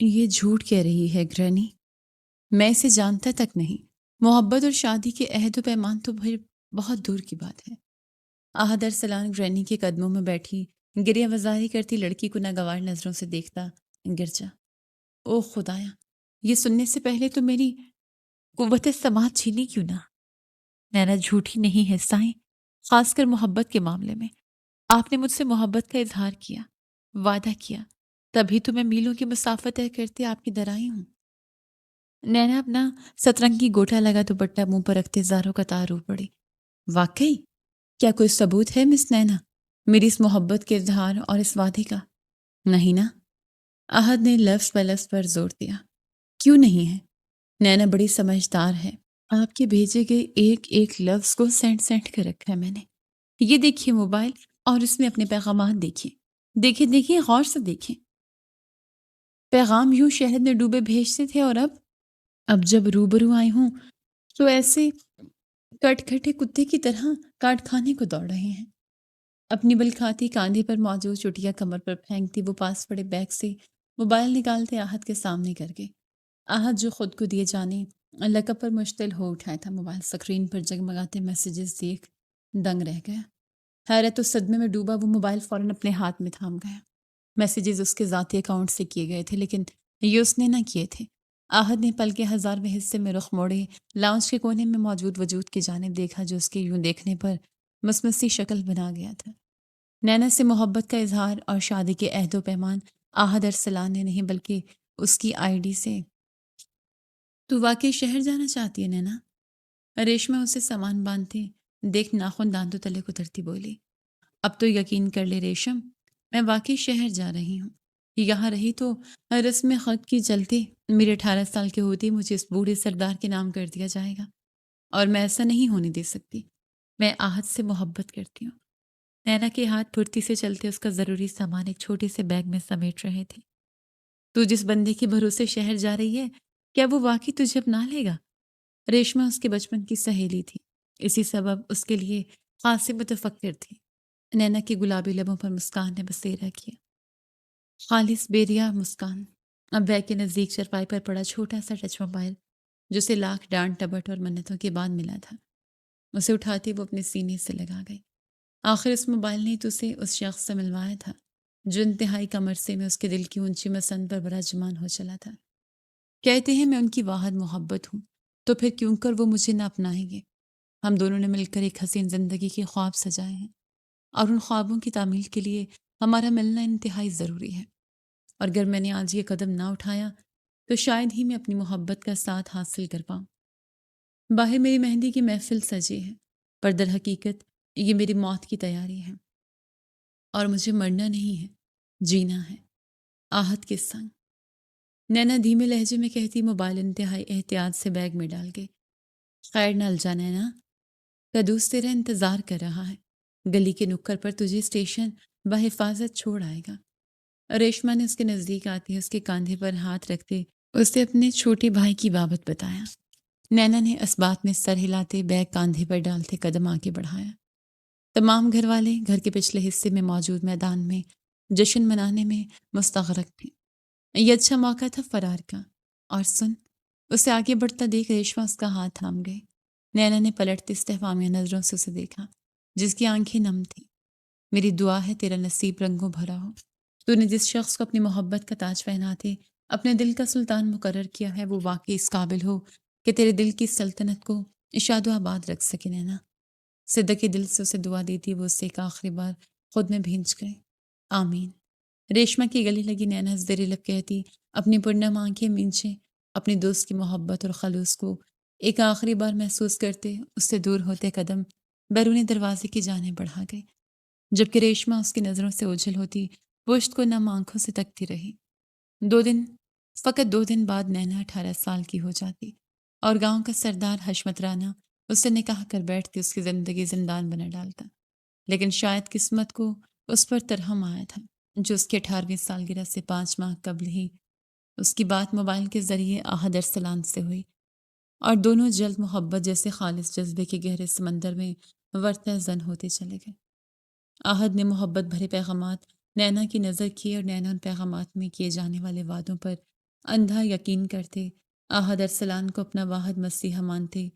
یہ جھوٹ کہہ رہی ہے گرانی، میں اسے جانتا تک نہیں۔ محبت اور شادی کے عہد و پیمان تو پھر بہت دور کی بات ہے۔ آہد ارسلان گرانی کے قدموں میں بیٹھی گریہ وزاری کرتی لڑکی کو ناگوار نظروں سے دیکھتا گر جا۔ او خدایا، یہ سننے سے پہلے تو میری قوت سماعت چھینی کیوں نہ۔ نینا جھوٹی نہیں ہے سائیں، خاص کر محبت کے معاملے میں۔ آپ نے مجھ سے محبت کا اظہار کیا، وعدہ کیا، تبھی تو میں میلوں کی مسافت طے کرتے آپ کی در آئی ہوں۔ نینا اپنا سترنگی گوٹا لگا دوپٹہ منہ پر رکھتے زاروں کا تار رو پڑی۔ واقعی؟ کیا کوئی ثبوت ہے مس نینا میری اس محبت کے اظہار اور اس وعدے کا؟ نہیں نا؟ احد نے لفظ بلفظ پر زور دیا۔ کیوں نہیں ہے؟ نینا بڑی سمجھدار ہے، آپ کے بھیجے گئے ایک ایک لفظ کو سینٹ سینٹ کر رکھا ہے میں نے۔ یہ دیکھیے موبائل، اور اس میں اپنے پیغامات دیکھیے، دیکھیے دیکھیے غور سے دیکھیں۔ پیغام یوں شہد میں ڈوبے بھیجتے تھے، اور اب جب روبرو آئی ہوں تو ایسے کٹ کھٹے کتے کی طرح کاٹ کھانے کو دوڑ رہے ہیں۔ اپنی بل کھاتی کاندھے پر موجود چٹیا کمر پر پھینکتی وہ پاس پڑے بیگ سے موبائل نکالتے آہد کے سامنے کر کے۔ آہد جو خود کو دیے جانے لقب پر مشتل ہو اٹھا تھا، موبائل سکرین پر جگمگاتے میسیجز دیکھ دنگ رہ گیا۔ حیرت و صدمے میں ڈوبا وہ موبائل فوراً اپنے ہاتھ میں تھام گیا۔ میسیجز اس کے ذاتی اکاؤنٹ سے کیے گئے تھے، لیکن یہ اس نے نہ کیے تھے۔ آہد نے پل کے ہزارویں حصے میں رخ موڑے لاؤنج کے کونے میں موجود وجود کی جانب دیکھا، جو اس کے یوں دیکھنے پر مسمسی شکل بنا گیا تھا۔ نینا سے محبت کا اظہار اور شادی کے عہد و پیمان آہد ارسلان نے نہیں بلکہ اس کی آئی ڈی سے۔ تو واقعی شہر جانا چاہتی ہے نینا؟ ریشمہ اسے سامان باندھتے دیکھ ناخن دانتوں تلے کترتی بولی۔ اب تو یقین کر لے ریشم، میں واقعی شہر جا رہی ہوں۔ یہاں رہی تو رسم خط کی چلتے میرے 18 سال کے ہوتے مجھے اس بوڑھے سردار کے نام کر دیا جائے گا، اور میں ایسا نہیں ہونے دے سکتی۔ میں آہد سے محبت کرتی ہوں۔ نینا کے ہاتھ پھرتی سے چلتے اس کا ضروری سامان ایک چھوٹے سے بیگ میں سمیٹ رہے تھے۔ تو جس بندے کے بھروسے شہر جا رہی ہے، کیا وہ واقعی تجھے اپنا لے گا؟ ریشمہ اس کے بچپن کی سہیلی تھی، اسی سبب اس کے لیے خاصی متفکر تھی۔ نینا کی گلابی لبوں پر مسکان نے بسیرا کیا، خالص بیریا مسکان۔ اب بیگ کے نزدیک چرپائی پر پڑا چھوٹا سا ٹچ موبائل، جو اسے لاکھ ڈانٹ ٹپٹ اور منتوں کے بعد ملا تھا، اسے اٹھاتے وہ اپنے سینے سے لگا گئی۔ آخر اس موبائل نے تو اسے اس شخص سے ملوایا تھا جو انتہائی کم عرصے میں اس کے دل کی اونچی مسند پر براجمان ہو چلا تھا۔ کہتے ہیں میں ان کی واحد محبت ہوں، تو پھر کیوں کر وہ مجھے نہ اپنائیں گے؟ ہم دونوں نے مل کر ایک حسین زندگی کے خواب سجائے ہیں، اور ان خوابوں کی تعمیل کے لیے ہمارا ملنا انتہائی ضروری ہے۔ اور اگر میں نے آج یہ قدم نہ اٹھایا تو شاید ہی میں اپنی محبت کا ساتھ حاصل کر پاؤں۔ باہر میری مہندی کی محفل سجی ہے، پر در حقیقت یہ میری موت کی تیاری ہے، اور مجھے مرنا نہیں ہے، جینا ہے، آہد کے سنگ۔ نینا دھیمے لہجے میں کہتی موبائل انتہائی احتیاط سے بیگ میں ڈال گئی۔ خیر نہ الجا نینا، قدوس تیرا انتظار کر رہا ہے، گلی کے نکڑ پر تجھے اسٹیشن بحفاظت چھوڑ آئے گا۔ ریشمہ نے اس کے نزدیک آتے اس کے کاندھے پر ہاتھ رکھتے اسے اپنے چھوٹے بھائی کی بابت بتایا۔ نینا نے اس بات میں سر ہلاتے بیگ کاندھے پر ڈالتے قدم آگے بڑھایا۔ تمام گھر والے گھر کے پچھلے حصے میں موجود میدان میں جشن منانے میں مستغرق تھے۔ یہ اچھا موقع تھا فرار کا۔ اور سن، اسے آگے بڑھتا دیکھ ریشمہ اس کا ہاتھ تھام گئی۔ نینا نے پلٹتے استفہامیہ نظروں سے اسے دیکھا، جس کی آنکھیں نم تھیں۔ میری دعا ہے تیرا نصیب رنگوں بھرا ہو۔ تو نے جس شخص کو اپنی محبت کا تاج پہناتے اپنے دل کا سلطان مقرر کیا ہے، وہ واقعی اس قابل ہو کہ تیرے دل کی سلطنت کو اشاد و آباد رکھ سکے نینا۔ صدقے دل سے اسے دعا دیتی وہ اسے ایک آخری بار خود میں بھینج گئی۔ آمین۔ ریشمہ کی گلی لگی نینا زیر لب کہتی اپنی پرنم آنکھیں مینچے اپنی دوست کی محبت اور خلوص کو ایک آخری بار محسوس کرتے اس سے دور ہوتے قدم بیرونی دروازے کی جانب بڑھا گئی، جبکہ ریشمہ اس کی نظروں سے اوجھل ہوتی پشت کو نم آنکھوں سے تکتی رہی۔ فقط 2 دن بعد نینا 18 سال کی ہو جاتی، اور گاؤں کا سردار حشمت رانا اس سے نکاح کر بیٹھتے اس کی زندگی زندان بنا ڈالتا۔ لیکن شاید قسمت کو اس پر ترحم آیا تھا، جو اس کے 18ویں سالگرہ سے 5 ماہ قبل ہی اس کی بات موبائل کے ذریعے آہد ارسلان سے ہوئی، اور دونوں جلد محبت جیسے خالص جذبے کے گہرے سمندر میں ورتہ زن ہوتے چلے گئے۔ آہد نے محبت بھرے پیغامات نینا کی نظر کیے، اور نینا ان پیغامات میں کیے جانے والے وعدوں پر اندھا یقین کرتے، آحد ارسلان کو اپنا واحد مسیحا مانتے،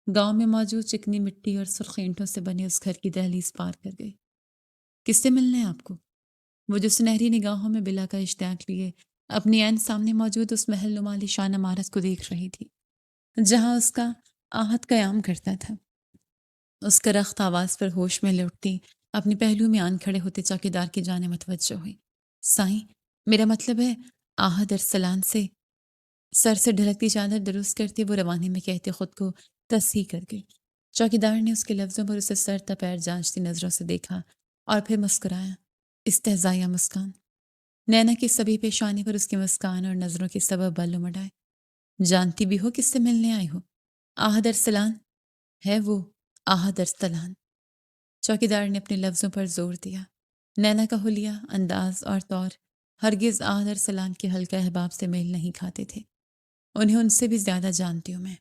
گاؤں میں موجود چکنی مٹی اور سرخ اینٹوں سے بنے اس گھر کی دہلیز پار کر گئے۔ کس سے ملنا ہے آپ کو؟ وہ جو سنہری نگاہوں میں بلا کا اشتیاق لیے اپنی عین سامنے موجود اس محل نمالی شان عمارت کو دیکھ رہی تھی، جہاں اس کا آہت قیام کرتا تھا۔ اس کا رخت آواز پر ہوش میں لوٹتی اپنی پہلو میں آن کھڑے ہوتے چوکیدار کی جانب متوجہ ہوئی۔ سائیں، میرا مطلب ہے، آہد ارسلان سے سر سے ڈھلکتی چادر درست کرتے وہ روانی میں کہتے خود کو تصحیح کر گئی۔ چوکیدار نے اس کے لفظوں پر اسے سر تا پیر جانچتی نظروں سے دیکھا اور پھر مسکرایا، استہزائیہ مسکان۔ نینا کی سبھی پیشانی پر اس کی مسکان اور نظروں کے سبب بل امڑ آئے۔ جانتی بھی ہو کس سے ملنے آئی ہو؟ آحد ارسلان ہے وہ، آحد ارسلان۔ چوکیدار نے اپنے لفظوں پر زور دیا۔ نینا کا حلیہ، انداز اور طور ہرگز آحد ارسلان کے حلقہ احباب سے میل نہیں کھاتے تھے۔ انہیں ان سے بھی زیادہ جانتی ہوں میں۔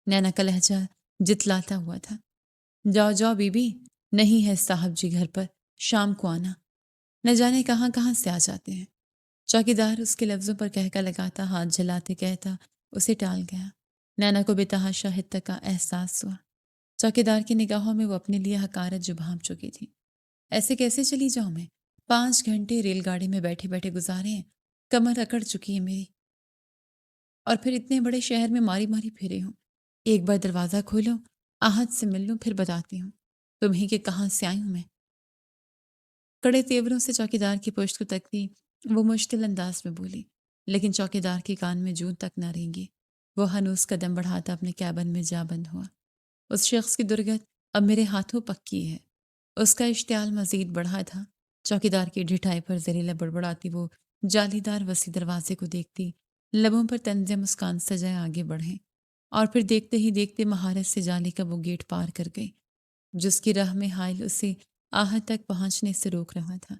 نینا کا لہجہ جتلاتا ہوا تھا۔ جاؤ جاؤ بی بی، نہیں ہے صاحب جی گھر پر، شام کو آنا۔ نہ جانے کہاں کہاں سے آ جاتے ہیں۔ چوکیدار اس کے لفظوں پر کہکا لگاتا ہاتھ جھلاتے کہتا اسے ٹال گیا۔ نینا کو بے تحاشا حدت کا احساس ہوا۔ چوکیدار کی نگاہوں میں وہ اپنے لیے حقارت جو بھانپ چکی تھی۔ ایسے کیسے چلی جاؤں میں؟ 5 گھنٹے ریل گاڑی میں بیٹھے بیٹھے گزارے ہیں، کمر اکڑ چکی ہے میری، اور پھر اتنے بڑے شہر میں ماری ماری پھرے ہوں۔ ایک بار دروازہ کھولو، آہد سے مل لوں، پھر بتاتی ہوں تمہیں کہ کہاں سے آئی ہوں میں۔ کڑے تیوروں سے چوکیدار کی پشت کو تکتی وہ مشتل انداز میں بولی، لیکن چوکیدار کے کان میں جون تک نہ رینگی۔ وہ ہنوز قدم بڑھاتا اپنے کیبن میں جا بند ہوا۔ اس شخص کی درگت اب میرے ہاتھوں پکی ہے۔ اس کا اشتعال مزید بڑھا تھا۔ چوکیدار کی ڈھٹائی پر زہریلا بڑبڑاتی وہ جالی دار وسیع دروازے کو دیکھتی، لبوں پر طنز مسکان سجائے آگے بڑھیں، اور پھر دیکھتے ہی دیکھتے مہارت سے جالی کا وہ گیٹ پار کر گئی جس کی راہ میں حائل اسے آہت تک پہنچنے سے روک رہا تھا۔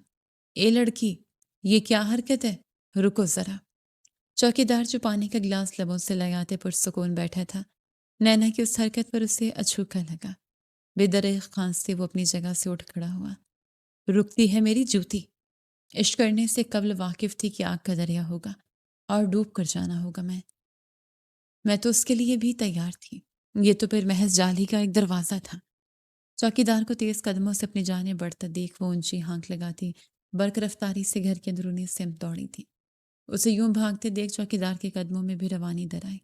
اے لڑکی، یہ کیا حرکت ہے؟ رکو ذرا۔ چوکیدار جو پانی کا گلاس لبوں سے لگاتے پرسکون بیٹھا تھا، نینا کی اس حرکت پر اسے اچھوکا لگا۔ بے دریغ کھانستے وہ اپنی جگہ سے اٹھ کھڑا ہوا۔ رکتی ہے میری جوتی۔ عشق کرنے سے قبل واقف تھی کہ آگ کا دریا ہوگا اور ڈوب کر جانا ہوگا میں تو اس کے لیے بھی تیار تھی۔ یہ تو پھر محض جالی کا ایک دروازہ تھا۔ چوکیدار کو تیز قدموں سے اپنی جانب بڑھتا دیکھ وہ اونچی ہانک لگاتی برق رفتاری سے گھر کے اندرونی سمت دوڑی تھی۔ اسے یوں بھاگتے دیکھ چوکیدار کے قدموں میں بھی روانی در آئی۔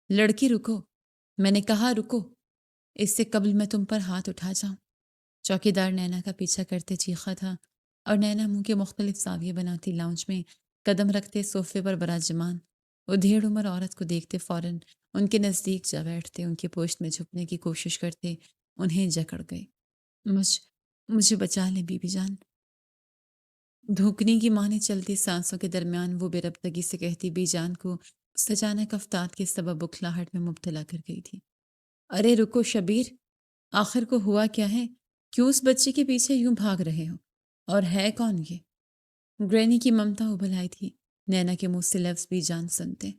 لڑکی رکو، میں نے کہا رکو، اس سے قبل میں تم پر ہاتھ اٹھا جاؤں۔ چوکیدار نینا کا پیچھا کرتے چیخا تھا، اور نینا منہ کے مختلف زاویے بناتی لاؤنج میں قدم رکھتے صوفے پر براجمان وہ ڈھیڑ عمر عورت کو دیکھتے فوراً ان کے نزدیک جا بیٹھتے، ان کی پوشت میں چھپنے کی کوشش کرتے انہیں جکڑ گئے۔ مجھے بچا لیں بی بی جان۔ دھوکنے کی مانے چلتی سانسوں کے درمیان وہ بے ربطگی سے کہتی بی جان کو اس اچانک افتاد کے سبب بکھلاہٹ میں مبتلا کر گئی تھی۔ ارے رکو شبیر، آخر کو ہوا کیا ہے؟ کیوں اس بچے کے پیچھے یوں بھاگ رہے ہو؟ اور ہے کون یہ؟ گرینی کی ممتا ابھل آئی تھی۔ نینا کے منہ سے لفظ بی جان سنتے،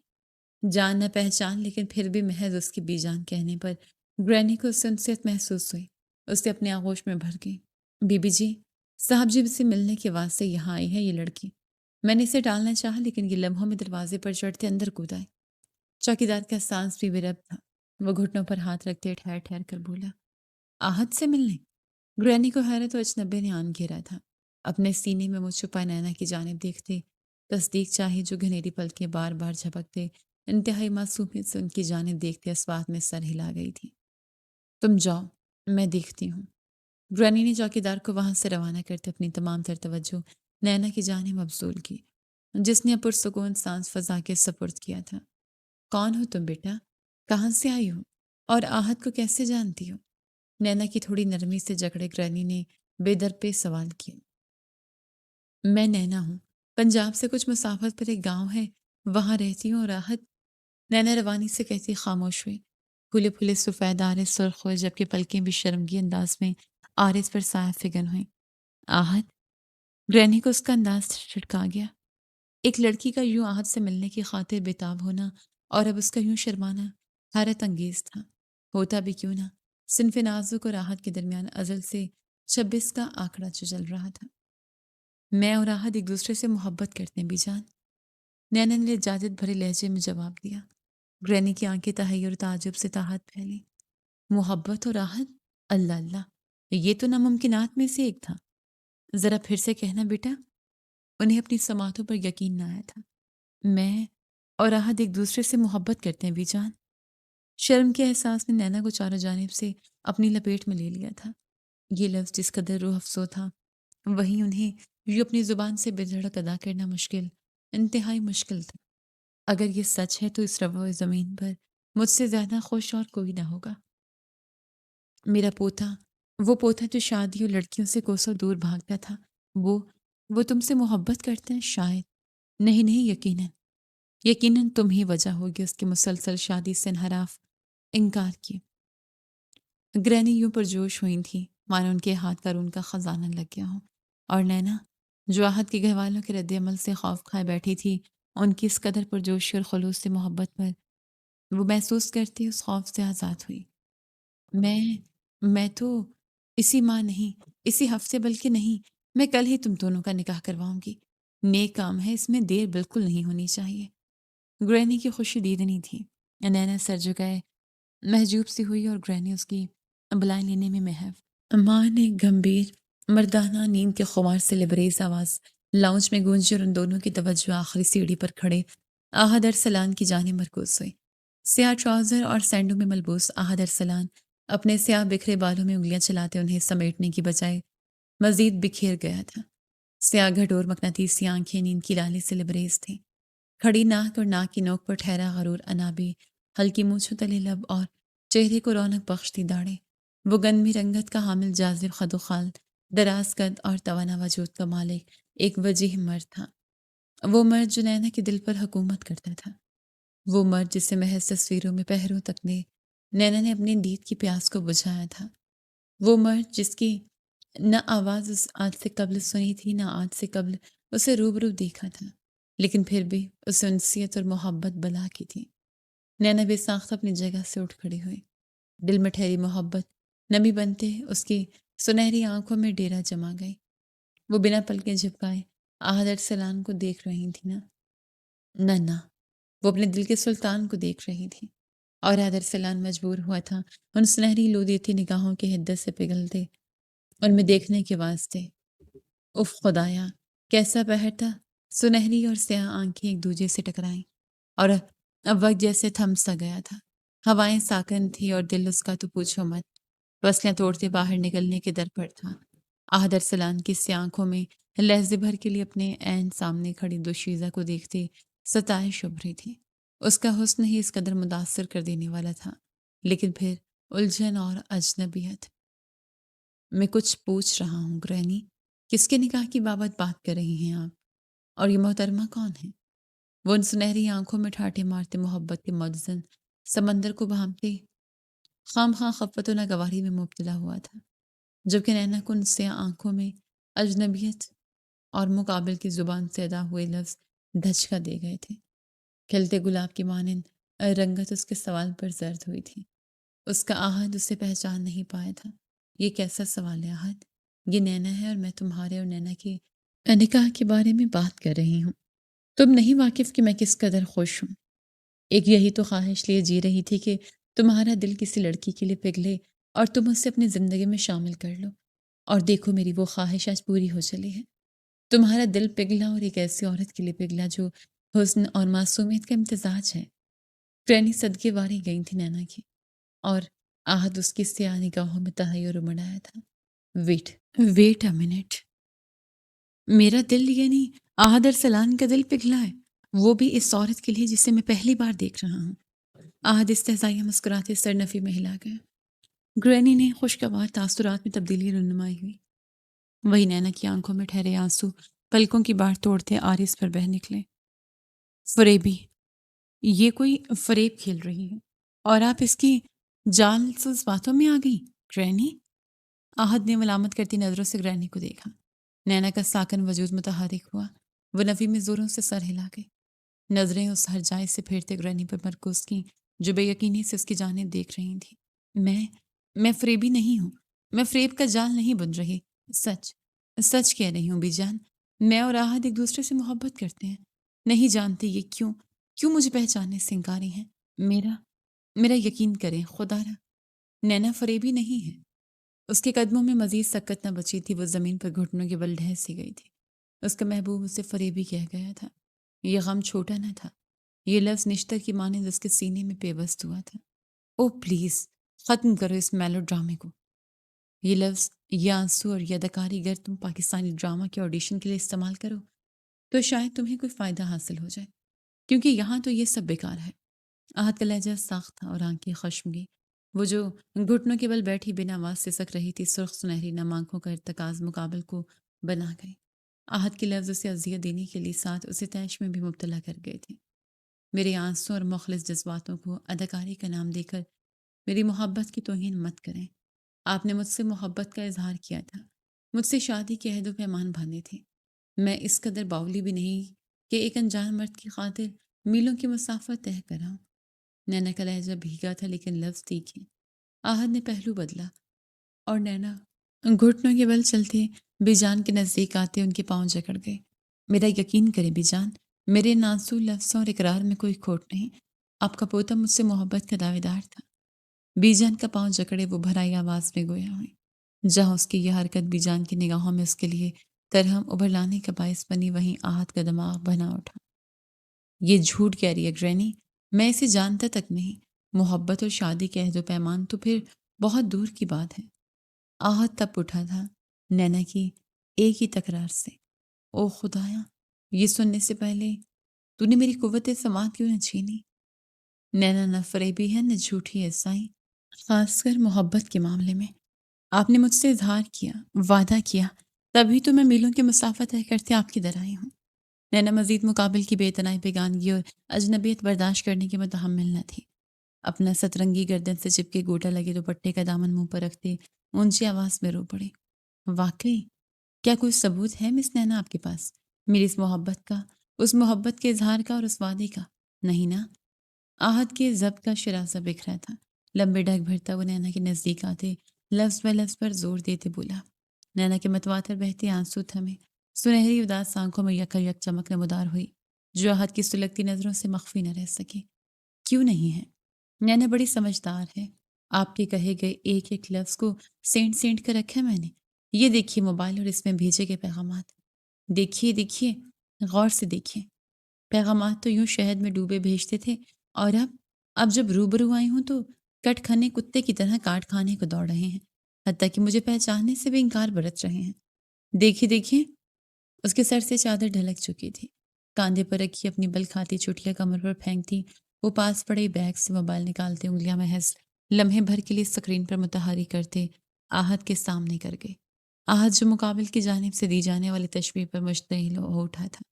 جان نہ پہچان، لیکن پھر بھی محض اس کی بی جان کہنے پر گرینی کو سنسیت محسوس ہوئی۔ اسے اپنے آغوش میں بھر گئی۔ بی بی جی، صاحب جی سے ملنے کے واسطے یہاں آئی ہے یہ لڑکی۔ میں نے اسے ٹالنا چاہا، لیکن یہ لمحوں میں دروازے پر چڑھتے اندر کود آئے۔ چوکیدار کا سانس بھی بے ربط تھا۔ وہ گھٹنوں پر ہاتھ رکھتے ٹھہر ٹھہر کر بولا، آہت سے ملنے؟ گرینی کو حیرت و اجنبی نے آن گھیرا تھا۔ اپنے سینے میں منہ چھپائے نینا کی جانب دیکھتے تصدیق چاہی جو گھنیری پلکیں بار بار جھپکتے انتہائی معصومیت سے ان کی جانب دیکھتے اسوات میں سر ہلا گئی تھی۔ تم جاؤ، میں دیکھتی ہوں۔ گرینی نے چوکیدار کو وہاں سے روانہ کرتے اپنی تمام تر توجہ نینا کی جانب مبذول کی، جس نے پرسکون سانس فضا کے سپرد کیا تھا۔ کون ہو تم بیٹا؟ کہاں سے آئی ہو؟ اور آہت کو کیسے جانتی ہو؟ نینا کی تھوڑی نرمی سے جکڑے گرینی نے بے درپے سوال کیا۔ میں نینا ہوں، پنجاب سے کچھ مسافت پر ایک گاؤں ہے، وہاں رہتی ہوں، اور آہت؟ نینا روانی سے کہتی خاموش ہوئی۔ پھولے پھولے سفید آرز سرخ ہوئے، جبکہ پلکیں بھی شرمگی انداز میں آرز پر سایہ فگن ہوئیں۔ آہت؟ گرینی کو اس کا انداز چھٹکا گیا۔ ایک لڑکی کا یوں آہت سے ملنے کی خاطر بےتاب ہونا اور اب اس کا یوں شرمانا حیرت انگیز تھا۔ ہوتا بھی کیوں نہ، صنف نازک اور آہت کے درمیان ازل سے 26 کا آنکڑا چل رہا تھا۔ میں اور آہت ایک دوسرے سے محبت کرتے ہیں بی جان۔ نینا نے لجاجت بھرے لہجے میں جواب دیا۔ گرینی کی آنکھیں تحیر اور تعجب سے تاحت پھیلی۔ محبت اور راحت؟ اللہ اللہ، یہ تو ناممکنات میں سے ایک تھا۔ ذرا پھر سے کہنا بیٹا۔ انہیں اپنی سماعتوں پر یقین نہ آیا تھا۔ میں اور راحت ایک دوسرے سے محبت کرتے ہیں بی جان۔ شرم کے احساس نے نینا کو چاروں جانب سے اپنی لپیٹ میں لے لیا تھا۔ یہ لفظ جس قدر روح افزو تھا، وہیں انہیں یوں اپنی زبان سے بے دھڑک ادا کرنا مشکل، انتہائی مشکل تھا۔ اگر یہ سچ ہے تو اس ربوع زمین پر مجھ سے زیادہ خوش اور کوئی نہ ہوگا۔ میرا پوتا، وہ پوتا جو شادی اور لڑکیوں سے کوسوں دور بھاگتا تھا، وہ تم سے محبت کرتے ہیں؟ شاید نہیں نہیں، یقیناً یقیناً تم ہی وجہ ہوگی اس کے مسلسل شادی سے انحراف، انکار کی۔ گرینی یوں پرجوش ہوئی تھی مانو ان کے ہاتھ پر ان کا خزانہ لگ گیا ہو، اور نینا جو آہت کے گھر والوں کے رد عمل سے خوف کھائے بیٹھی تھی، ان کی اس قدر پرجوشی اور خلوص سے محبت پر وہ محسوس کرتی اس خوف سے آزاد ہوئی۔ میں تو اسی ماہ نہیں، اسی ہفتے بلکہ نہیں، میں کل ہی تم دونوں کا نکاح کرواؤں گی۔ نیک کام ہے، اس میں دیر بالکل نہیں ہونی چاہیے۔ گرینی کی خوشی دیدنی تھی۔ نینا سر جھکائے محجوب سی ہوئی اور گرینی اس کی بلائیں لینے میں محو۔ ماں نے گمبھیر مردانہ نیند کے خمار سے لبریز آواز لاؤنج میں گونجی اور ان دونوں کی توجہ آخری سیڑھی پر کھڑے احد ارسلان کی جانب مرکوز ہوئی۔ سیاہ ٹراؤزر اور سینڈو میں ملبوس احد ارسلان اپنے سیاہ بکھرے بالوں میں انگلیاں چلاتے انہیں سمیٹنے کی بجائے مزید بکھیر گیا تھا۔ سیاہ گھٹور مقناطیسی آنکھیں نیند کی لالی سے لبریز تھیں۔ کھڑی ناک اور ناک کی نوک پر ٹھہرا غرور انابی، ہلکی مونچھوں تلے لب اور چہرے کو رونق بخشتی داڑھیں۔ وہ گندمی رنگت کا حامل جاذب خد و خال، دراز قد اور توانا وجود کا مالک ایک وجیح مرد تھا۔ وہ مرد جو نینا کے دل پر حکومت کرتا تھا۔ وہ مرد جسے محض تصویروں میں پہروں تک نے نینا نے اپنی دید کی پیاس کو بجھایا تھا۔ وہ مرد جس کی نہ آواز اس آج سے قبل سنی تھی، نہ آج سے قبل اسے روبرو دیکھا تھا، لیکن پھر بھی اسے انسیت اور محبت بلا کی تھی۔ نینا بے ساختہ اپنی جگہ سے اٹھ کھڑی ہوئی۔ دل میں ٹھہری محبت نمی بنتے اس کی سنہری آنکھوں میں ڈیرا جما گئی۔ وہ بنا پلکیں جھپکائے احد ارسلان کو دیکھ رہی تھی نہ وہ اپنے دل کے سلطان کو دیکھ رہی تھی، اور احد ارسلان مجبور ہوا تھا ان سنہری لودیتی نگاہوں کے حدت سے پگھلتے ان میں دیکھنے کے واسطے۔ اف خدایا، کیسا پہر تھا! سنہری اور سیاہ آنکھیں ایک دوسرے سے ٹکرائیں، اور اب وقت جیسے تھم سا گیا تھا۔ ہوائیں ساکن تھی اور دل اس کا تو پوچھو مت، وصلیں توڑتے باہر نکلنے کے در پر تھا۔ احد ارسلان کی سی آنکھوں میں لحظے بھر کے لیے اپنے عین سامنے کھڑی دوشیزہ کو دیکھتے ستائش ابھری تھی۔ اس کا حسن ہی اس قدر متاثر کر دینے والا تھا، لیکن پھر الجھن اور اجنبیت۔ میں کچھ پوچھ رہا ہوں گرینی، کس کے نکاح کی بابت بات کر رہی ہیں آپ؟ اور یہ محترمہ کون ہے؟ وہ ان سنہری آنکھوں میں ٹھاٹھے مارتے محبت کے متزن سمندر کو بھانپتے خام خواہ خفت و ناگواری میں مبتلا ہوا تھا، جبکہ نینا کو ان سیاہ آنکھوں میں اجنبیت اور مقابل کی زبان سے ادا ہوئے لفظ دھچکا دے گئے تھے۔ کھلتے گلاب کی مانند رنگت اس کے سوال پر زرد ہوئی تھی۔ اس کا آہد اسے پہچان نہیں پایا تھا۔ یہ کیسا سوال ہے آہد؟ یہ نینا ہے اور میں تمہارے اور نینا کے نکاح کے بارے میں بات کر رہی ہوں۔ تم نہیں واقف کہ میں کس قدر خوش ہوں۔ ایک یہی تو خواہش لیے جی رہی تھی کہ تمہارا دل کسی لڑکی کے لیے پگھلے اور تم اسے اپنی زندگی میں شامل کر لو، اور دیکھو میری وہ خواہش آج پوری ہو چلی ہے۔ تمہارا دل پگھلا اور ایک ایسی عورت کے لیے پگھلا جو حسن اور معصومیت کا امتزاج ہے۔ گرینی صدقے واری گئی تھی نینا کی، اور آہد اس کی سیاہ نگاہوں میں تحیر امڑ آیا تھا۔ ویٹ اے منٹ، میرا دل یعنی احد ارسلان کا دل پگھلا ہے، وہ بھی اس عورت کے لیے جسے میں پہلی بار دیکھ رہا ہوں۔ احد استہزائیہ مسکراتے سر نفی میں ہلا گیا۔ گرینی نے خوشگوار تاثرات میں تبدیلی رونمائی ہوئی۔ وہی نینا کی آنکھوں میں ٹھہرے آنسو پلکوں کی باڑھ توڑتے آرس پر بہہ نکلے۔ فریبی، یہ کوئی فریب کھیل رہی ہے، اور آپ اس کی جالسوس باتوں میں آ گئی گرینی؟ احد نے ملامت کرتی نظروں سے گرینی کو دیکھا۔ نینا کا ساکن وجود متحرک ہوا، وہ نفی میں زوروں سے سر ہلا گئی۔ نظریں اس ہر جائے سے پھرتے گرینی پر مرکوز کیں جو بے یقینی سے اس کی جانب دیکھ رہی تھی۔ میں فریبی نہیں ہوں، میں فریب کا جال نہیں بن رہی، سچ کہہ رہی ہوں بی جان، میں اور احد ایک دوسرے سے محبت کرتے ہیں۔ نہیں جانتے یہ کیوں کیوں مجھے پہچاننے سے انکاری ہیں۔ میرا میرا یقین کریں خدا را، نینا فریبی نہیں ہے۔ اس کے قدموں میں مزید سکت نہ بچی تھی، وہ زمین پر گھٹنوں کے بل ڈھہ سی گئی تھی۔ اس کا محبوب اسے فریبی کہہ گیا تھا۔ یہ غم چھوٹا نہ تھا، یہ لفظ نشتر کی مانند اس کے سینے میں پیوست ہوا تھا۔ او پلیز ختم کرو اس میلو ڈرامے کو۔ یہ لفظ، یہ آنسو اور یہ اداکاری اگر تم پاکستانی ڈرامہ کے آڈیشن کے لیے استعمال کرو تو شاید تمہیں کوئی فائدہ حاصل ہو جائے، کیونکہ یہاں تو یہ سب بیکار ہے۔ آہت کا لہجہ ساخت تھا اور آنکھیں خشمگی، وہ جو گھٹنوں کے بل بیٹھی بنا آواز سسک رہی تھی، سرخ سنہری نم آنکھوں کا ارتکاز مقابل کو بنا گئی۔ آہت کے لفظ اسے اذیت دینے کے لیے ساتھ اسے تیش میں بھی مبتلا کر گئے تھے۔ میرے آنسوں اور مخلص جذباتوں کو اداکاری کا نام دے کر میری محبت کی توہین مت کریں۔ آپ نے مجھ سے محبت کا اظہار کیا تھا، مجھ سے شادی کے عہد و پیمان باندھے تھے۔ میں اس قدر باولی بھی نہیں کہ ایک انجان مرد کی خاطر میلوں کی مسافت طے کراؤں۔ نینا کا لہجہ بھیگا تھا لیکن لفظ تیکھے۔ آہد نے پہلو بدلا اور نینا گھٹنوں کے بل چلتے بی جان کے نزدیک آتے ان کے پاؤں جکڑ گئے۔ میرا یقین کرے بی جان، میرے نازو لفظوں اور اقرار میں کوئی کھوٹ نہیں۔ آپ کا پوتا مجھ سے محبت کا دعوے دار تھا۔ بی جان کا پاؤں جکڑے وہ بھرائی آواز میں گویا ہوئی۔ جہاں اس کی یہ حرکت بی جان کی نگاہوں میں اس کے لیے ترہم ابھر لانے کا باعث بنی، وہیں آہت کا دماغ بنا اٹھا۔ یہ جھوٹ کہہ رہی ہے گرینی، میں اسے جانتا تک نہیں۔ محبت اور شادی کے عہد و پیمان تو پھر بہت دور کی بات ہے۔ آہت تب اٹھا تھا نینا کی ایک ہی تکرار سے۔ او خدایا، یہ سننے سے پہلے تو نے میری قوت سماعت کیوں نہ چھینی؟ نینا نہ فریبی ہے نہ جھوٹی ہے سائیں، خاص کر محبت کے معاملے میں۔ آپ نے مجھ سے اظہار کیا، وعدہ کیا، تبھی تو میں میلوں کی مسافت طے کرتے آپ کی در آئی ہوں۔ نینا مزید مقابل کی بے اتنائی، بیگانگی اور اجنبیت برداشت کرنے کے متحمل نہ تھی۔ اپنا سترنگی گردن سے چپکے گوٹا لگے دوپٹے کا دامن منہ پر رکھتے اونچی آواز میں رو پڑی۔ واقعی کیا کوئی ثبوت ہے مس نینا آپ کے پاس، میری اس محبت کا، اس محبت کے اظہار کا اور اس وعدے کا؟ نہیں نا؟ آہت کے ضبط کا شراسہ بکھرا تھا۔ لمبے ڈھک بھرتا وہ نینا کے نزدیک آتے لفظ بہ لفظ پر زور دیتے بولا۔ نینا کے متواتر بہتے آنسو تھمے، سنہری اداس آنکھوں میں یک یک چمک نمودار ہوئی، جو آہت کی سلگتی نظروں سے مخفی نہ رہ سکی۔ کیوں نہیں ہے؟ نینا بڑی سمجھدار ہے، آپ کے کہے گئے ایک ایک لفظ کو سینٹ سینٹ کر رکھا میں نے۔ یہ دیکھیے موبائل اور اس میں بھیجے گئے پیغامات، دیکھیے دیکھیے، غور سے دیکھیے۔ پیغامات تو یوں شہد میں ڈوبے بھیجتے تھے، اور اب جب روبرو آئی ہوں تو کٹ کھنے کتے کی طرح کاٹ کھانے کو دوڑ رہے ہیں، حتیٰ کہ مجھے پہچاننے سے بھی انکار برت رہے ہیں۔ دیکھیے دیکھیے، اس کے سر سے چادر ڈھلک چکی تھی، کاندھے پر رکھی اپنی بل کھاتی چٹیاں کمر پر پھینکتی وہ پاس پڑے بیگ سے موبائل نکالتے انگلیاں محض لمحے بھر کے لیے اسکرین پر متحرک کرتے آہت کے سامنے کر گئے۔ آہت جو مقابل کی جانب سے دی جانے والی تشبیہ پر مشتعل ہو اٹھا تھا،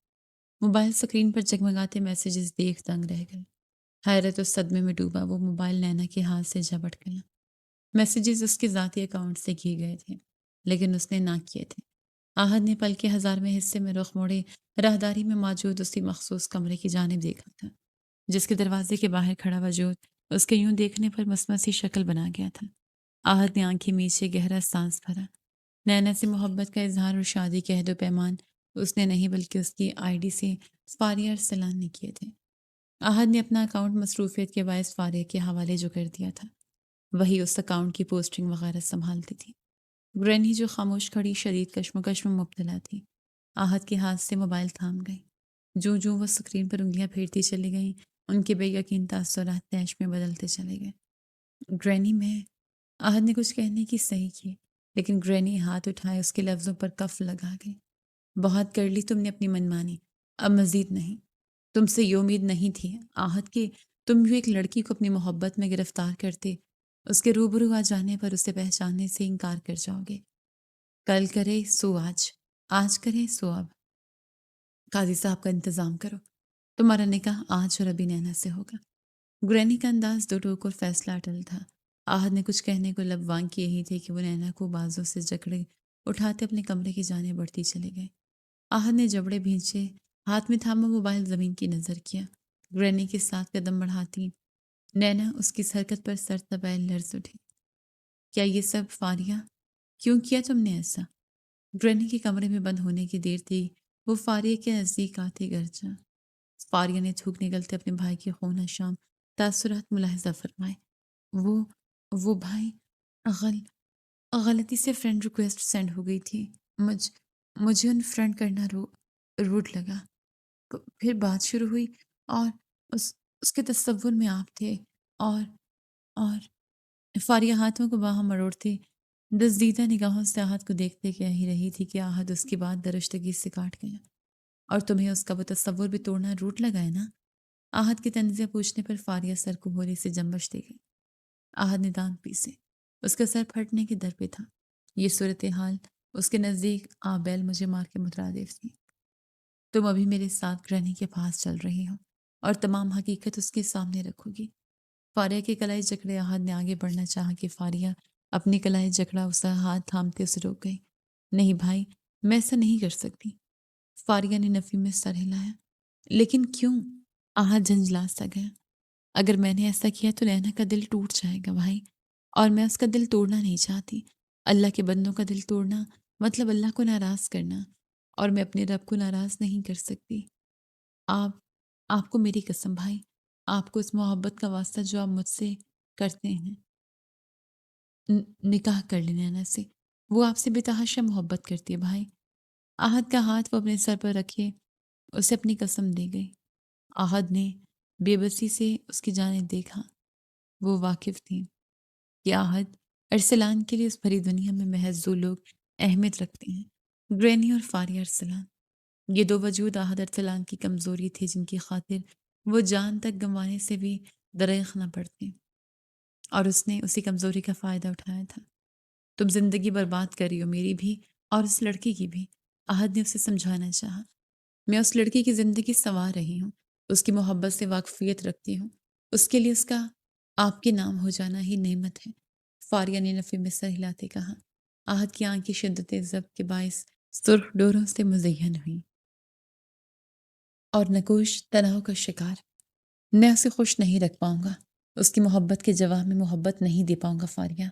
موبائل اسکرین پر جگمگاتے میسیجز دیکھ دنگ رہ گئے۔ حیرت و صدمے میں ڈوبا وہ موبائل نینا کے ہاتھ سے جھپٹ گیا۔ میسیجز اس کے ذاتی اکاؤنٹ سے کیے گئے تھے، لیکن اس نے نہ کیے تھے۔ آہد نے پل کے ہزارویں حصے میں رخ موڑے راہداری میں موجود اسی مخصوص کمرے کی جانب دیکھا تھا، جس کے دروازے کے باہر کھڑا وجود اس کے یوں دیکھنے پر مسمسی شکل بنا گیا تھا۔ آہد نے آنکھیں میچے گہرا سانس بھرا۔ نینا سے محبت کا اظہار اور شادی کے عہد و پیمان اس نے نہیں بلکہ اس کی آئی ڈی سے فاریہ ارسلان نے کیے تھے۔ آہد نے اپنا اکاؤنٹ مصروفیت کے باعث فاریہ کے حوالے جو کر دیا تھا، وہی اس اکاؤنٹ کی پوسٹنگ وغیرہ سنبھالتی تھی۔ گرینی جو خاموش کھڑی شدید کشمکش میں مبتلا تھی، آہد کے ہاتھ سے موبائل تھام گئی۔ جو وہ سکرین پر انگلیاں پھیرتی چلی گئیں، ان کے بے یقین تاثرات تیش میں بدلتے چلے گئے۔ گرینی، میں آہد نے کچھ کہنے کی صحیح کی، لیکن گرینی ہاتھ اٹھائے اس کے لفظوں پر کف لگا گئی۔ بہت کر لی تم نے اپنی منمانی، اب مزید نہیں۔ تم سے یہ امید نہیں تھی آہد کہ تم یوں ایک لڑکی کو اپنی محبت میں گرفتار کرتے اس کے روبرو آ جانے پر اسے پہچاننے سے انکار کر جاؤ گے۔ کل کرے سو آج، آج کرے سو اب۔ قاضی صاحب کا انتظام کرو، تمہارا نکاح آج اور ابھی نینا سے ہوگا۔ گرینی کا انداز دو ٹوک اور فیصلہ اٹل تھا۔ آہد نے کچھ کہنے کو لب وانگ کیے ہی تھے کہ وہ نینا کو بازوں سے جکڑے اٹھاتے اپنے کمرے کی جانب بڑھتی چلے گئے۔ آہد نے جبڑے بھینچے ہاتھ میں تھاما موبائل زمین کی نظر کیا۔ گرینی کے ساتھ قدم بڑھاتی نینا اس کی حرکت پر سر دبائے لرز اٹھی۔ کیا یہ سب فاریہ؟ کیوں کیا تم نے ایسا؟ گرینی کے کمرے میں بند ہونے کی دیر تھی وہ فاریہ کے نزدیک آتے گرجا۔ فاریہ نے تھوک نکلتے اپنے بھائی کی خونہ شام تاثرات ملاحظہ فرمائے۔ وہ وہ بھائی غل غلطی سے فرینڈ ریکویسٹ سینڈ ہو گئی تھی۔ مجھ مجھے ان فرینڈ کرنا روڈ لگا۔ پھر بات شروع ہوئی اور اس کے تصور میں آپ تھے اور اور فاریہ ہاتھوں کو باہم مروڑتے دزدیدہ نگاہوں سے آہت کو دیکھتے کہہ ہی رہی تھی کہ آہت اس کی بات درشتگی سے کاٹ گیا۔ اور تمہیں اس کا وہ تصور بھی توڑنا روٹ لگا ہے نا؟ آہت کی تنزیہ پوچھنے پر فاریہ سر کو بھولے سے جنبش دے گئی۔ آہت نے دانت پیسے۔ اس کا سر پھٹنے کے در پہ تھا۔ یہ صورتحال اس کے نزدیک بیل مجھے مار کے مترادف تھی۔ تم ابھی میرے ساتھ گرہنی کے پاس چل رہی ہو اور تمام حقیقت اس کے سامنے رکھو گی۔ فاریہ کے کلائی جکڑے آہت نے آگے بڑھنا چاہا کہ فاریہ اپنی کلائی جکڑا اسے ہاتھ تھامتے اسے روک گئی۔ نہیں بھائی، میں ایسا نہیں کر سکتی۔ فاریہ نے نفی میں سر ہلایا۔ لیکن کیوں؟ آہت جھنجھلا سا گیا۔ اگر میں نے ایسا کیا تو نینا کا دل ٹوٹ جائے گا بھائی، اور میں اس کا دل توڑنا نہیں چاہتی۔ اللہ کے بندوں کا دل توڑنا مطلب اللہ کو ناراض کرنا، اور میں اپنے رب کو ناراض نہیں کر سکتی۔ آپ آپ کو میری قسم بھائی، آپ کو اس محبت کا واسطہ جو آپ مجھ سے کرتے ہیں، نکاح کر لیں نینا سے۔ وہ آپ سے بے تحاشا محبت کرتی ہے بھائی۔ آہت کا ہاتھ وہ اپنے سر پر رکھے اسے اپنی قسم دے گئی۔ آہت نے بے بسی سے اس کی جانب دیکھا۔ وہ واقف تھی کہ آہت ارسلان کے لیے اس بھری دنیا میں محض دو لوگ اہمیت رکھتے ہیں، گرینی اور فاریہ ارسلان۔ یہ دو وجود آہت ارسلان کی کمزوری تھے جن کی خاطر وہ جان تک گنوانے سے بھی دریغ نہ پڑتے، اور اس نے اسی کمزوری کا فائدہ اٹھایا تھا۔ تم زندگی برباد کر رہی ہو، میری بھی اور اس لڑکی کی بھی۔ آہت نے اسے سمجھانا چاہا۔ میں اس لڑکی کی زندگی سنوار رہی ہوں، اس کی محبت سے واقفیت رکھتی ہوں، اس کے لیے اس کا آپ کے نام ہو جانا ہی نعمت ہے۔ فاریہ نے نفی میں سر ہلاتے کہا۔ آہت کی آنکھیں شدت ضبط کے باعث سرخ ڈوروں سے مزین ہوئیں اور نقوش تناؤ کا شکار۔ میں اسے خوش نہیں رکھ پاؤں گا، اس کی محبت کے جواب میں محبت نہیں دے پاؤں گا فاریہ۔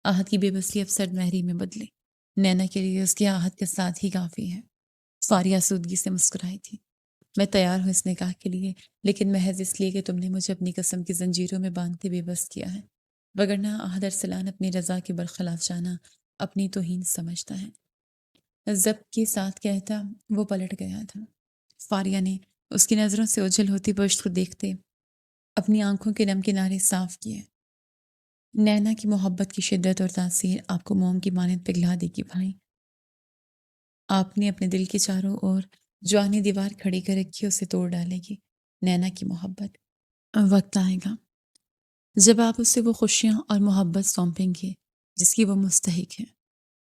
آہت کی بے بسی اب سرد مہری میں بدلے۔ نینا کے لیے اس کی آہت کے ساتھ ہی کافی ہے۔ فاریہ سودگی سے مسکرائی تھی۔ میں تیار ہوں اس نکاح کے لیے، لیکن محض اس لیے کہ تم نے مجھے اپنی قسم کی زنجیروں میں باندھتے بے بس کیا ہے، وگرنہ آہت ارسلان اپنی رضا کے برخلاف جانا اپنی توہین سمجھتا ہے۔ ضبط کے ساتھ کہتا وہ پلٹ گیا تھا۔ فاریہ نے اس کی نظروں سے اوجھل ہوتی پشت کو دیکھتے اپنی آنکھوں کے نم کنارے صاف کیے۔ نینا کی محبت کی شدت اور تاثیر آپ کو موم کی مانند پگھلا دے گی بھائی۔ آپ نے اپنے دل کے چاروں اور جو آہنی دیوار کھڑی کر رکھی اسے توڑ ڈالے گی۔ نینا کی محبت، وقت آئے گا جب آپ اسے وہ خوشیاں اور محبت سونپیں گے جس کی وہ مستحق ہے۔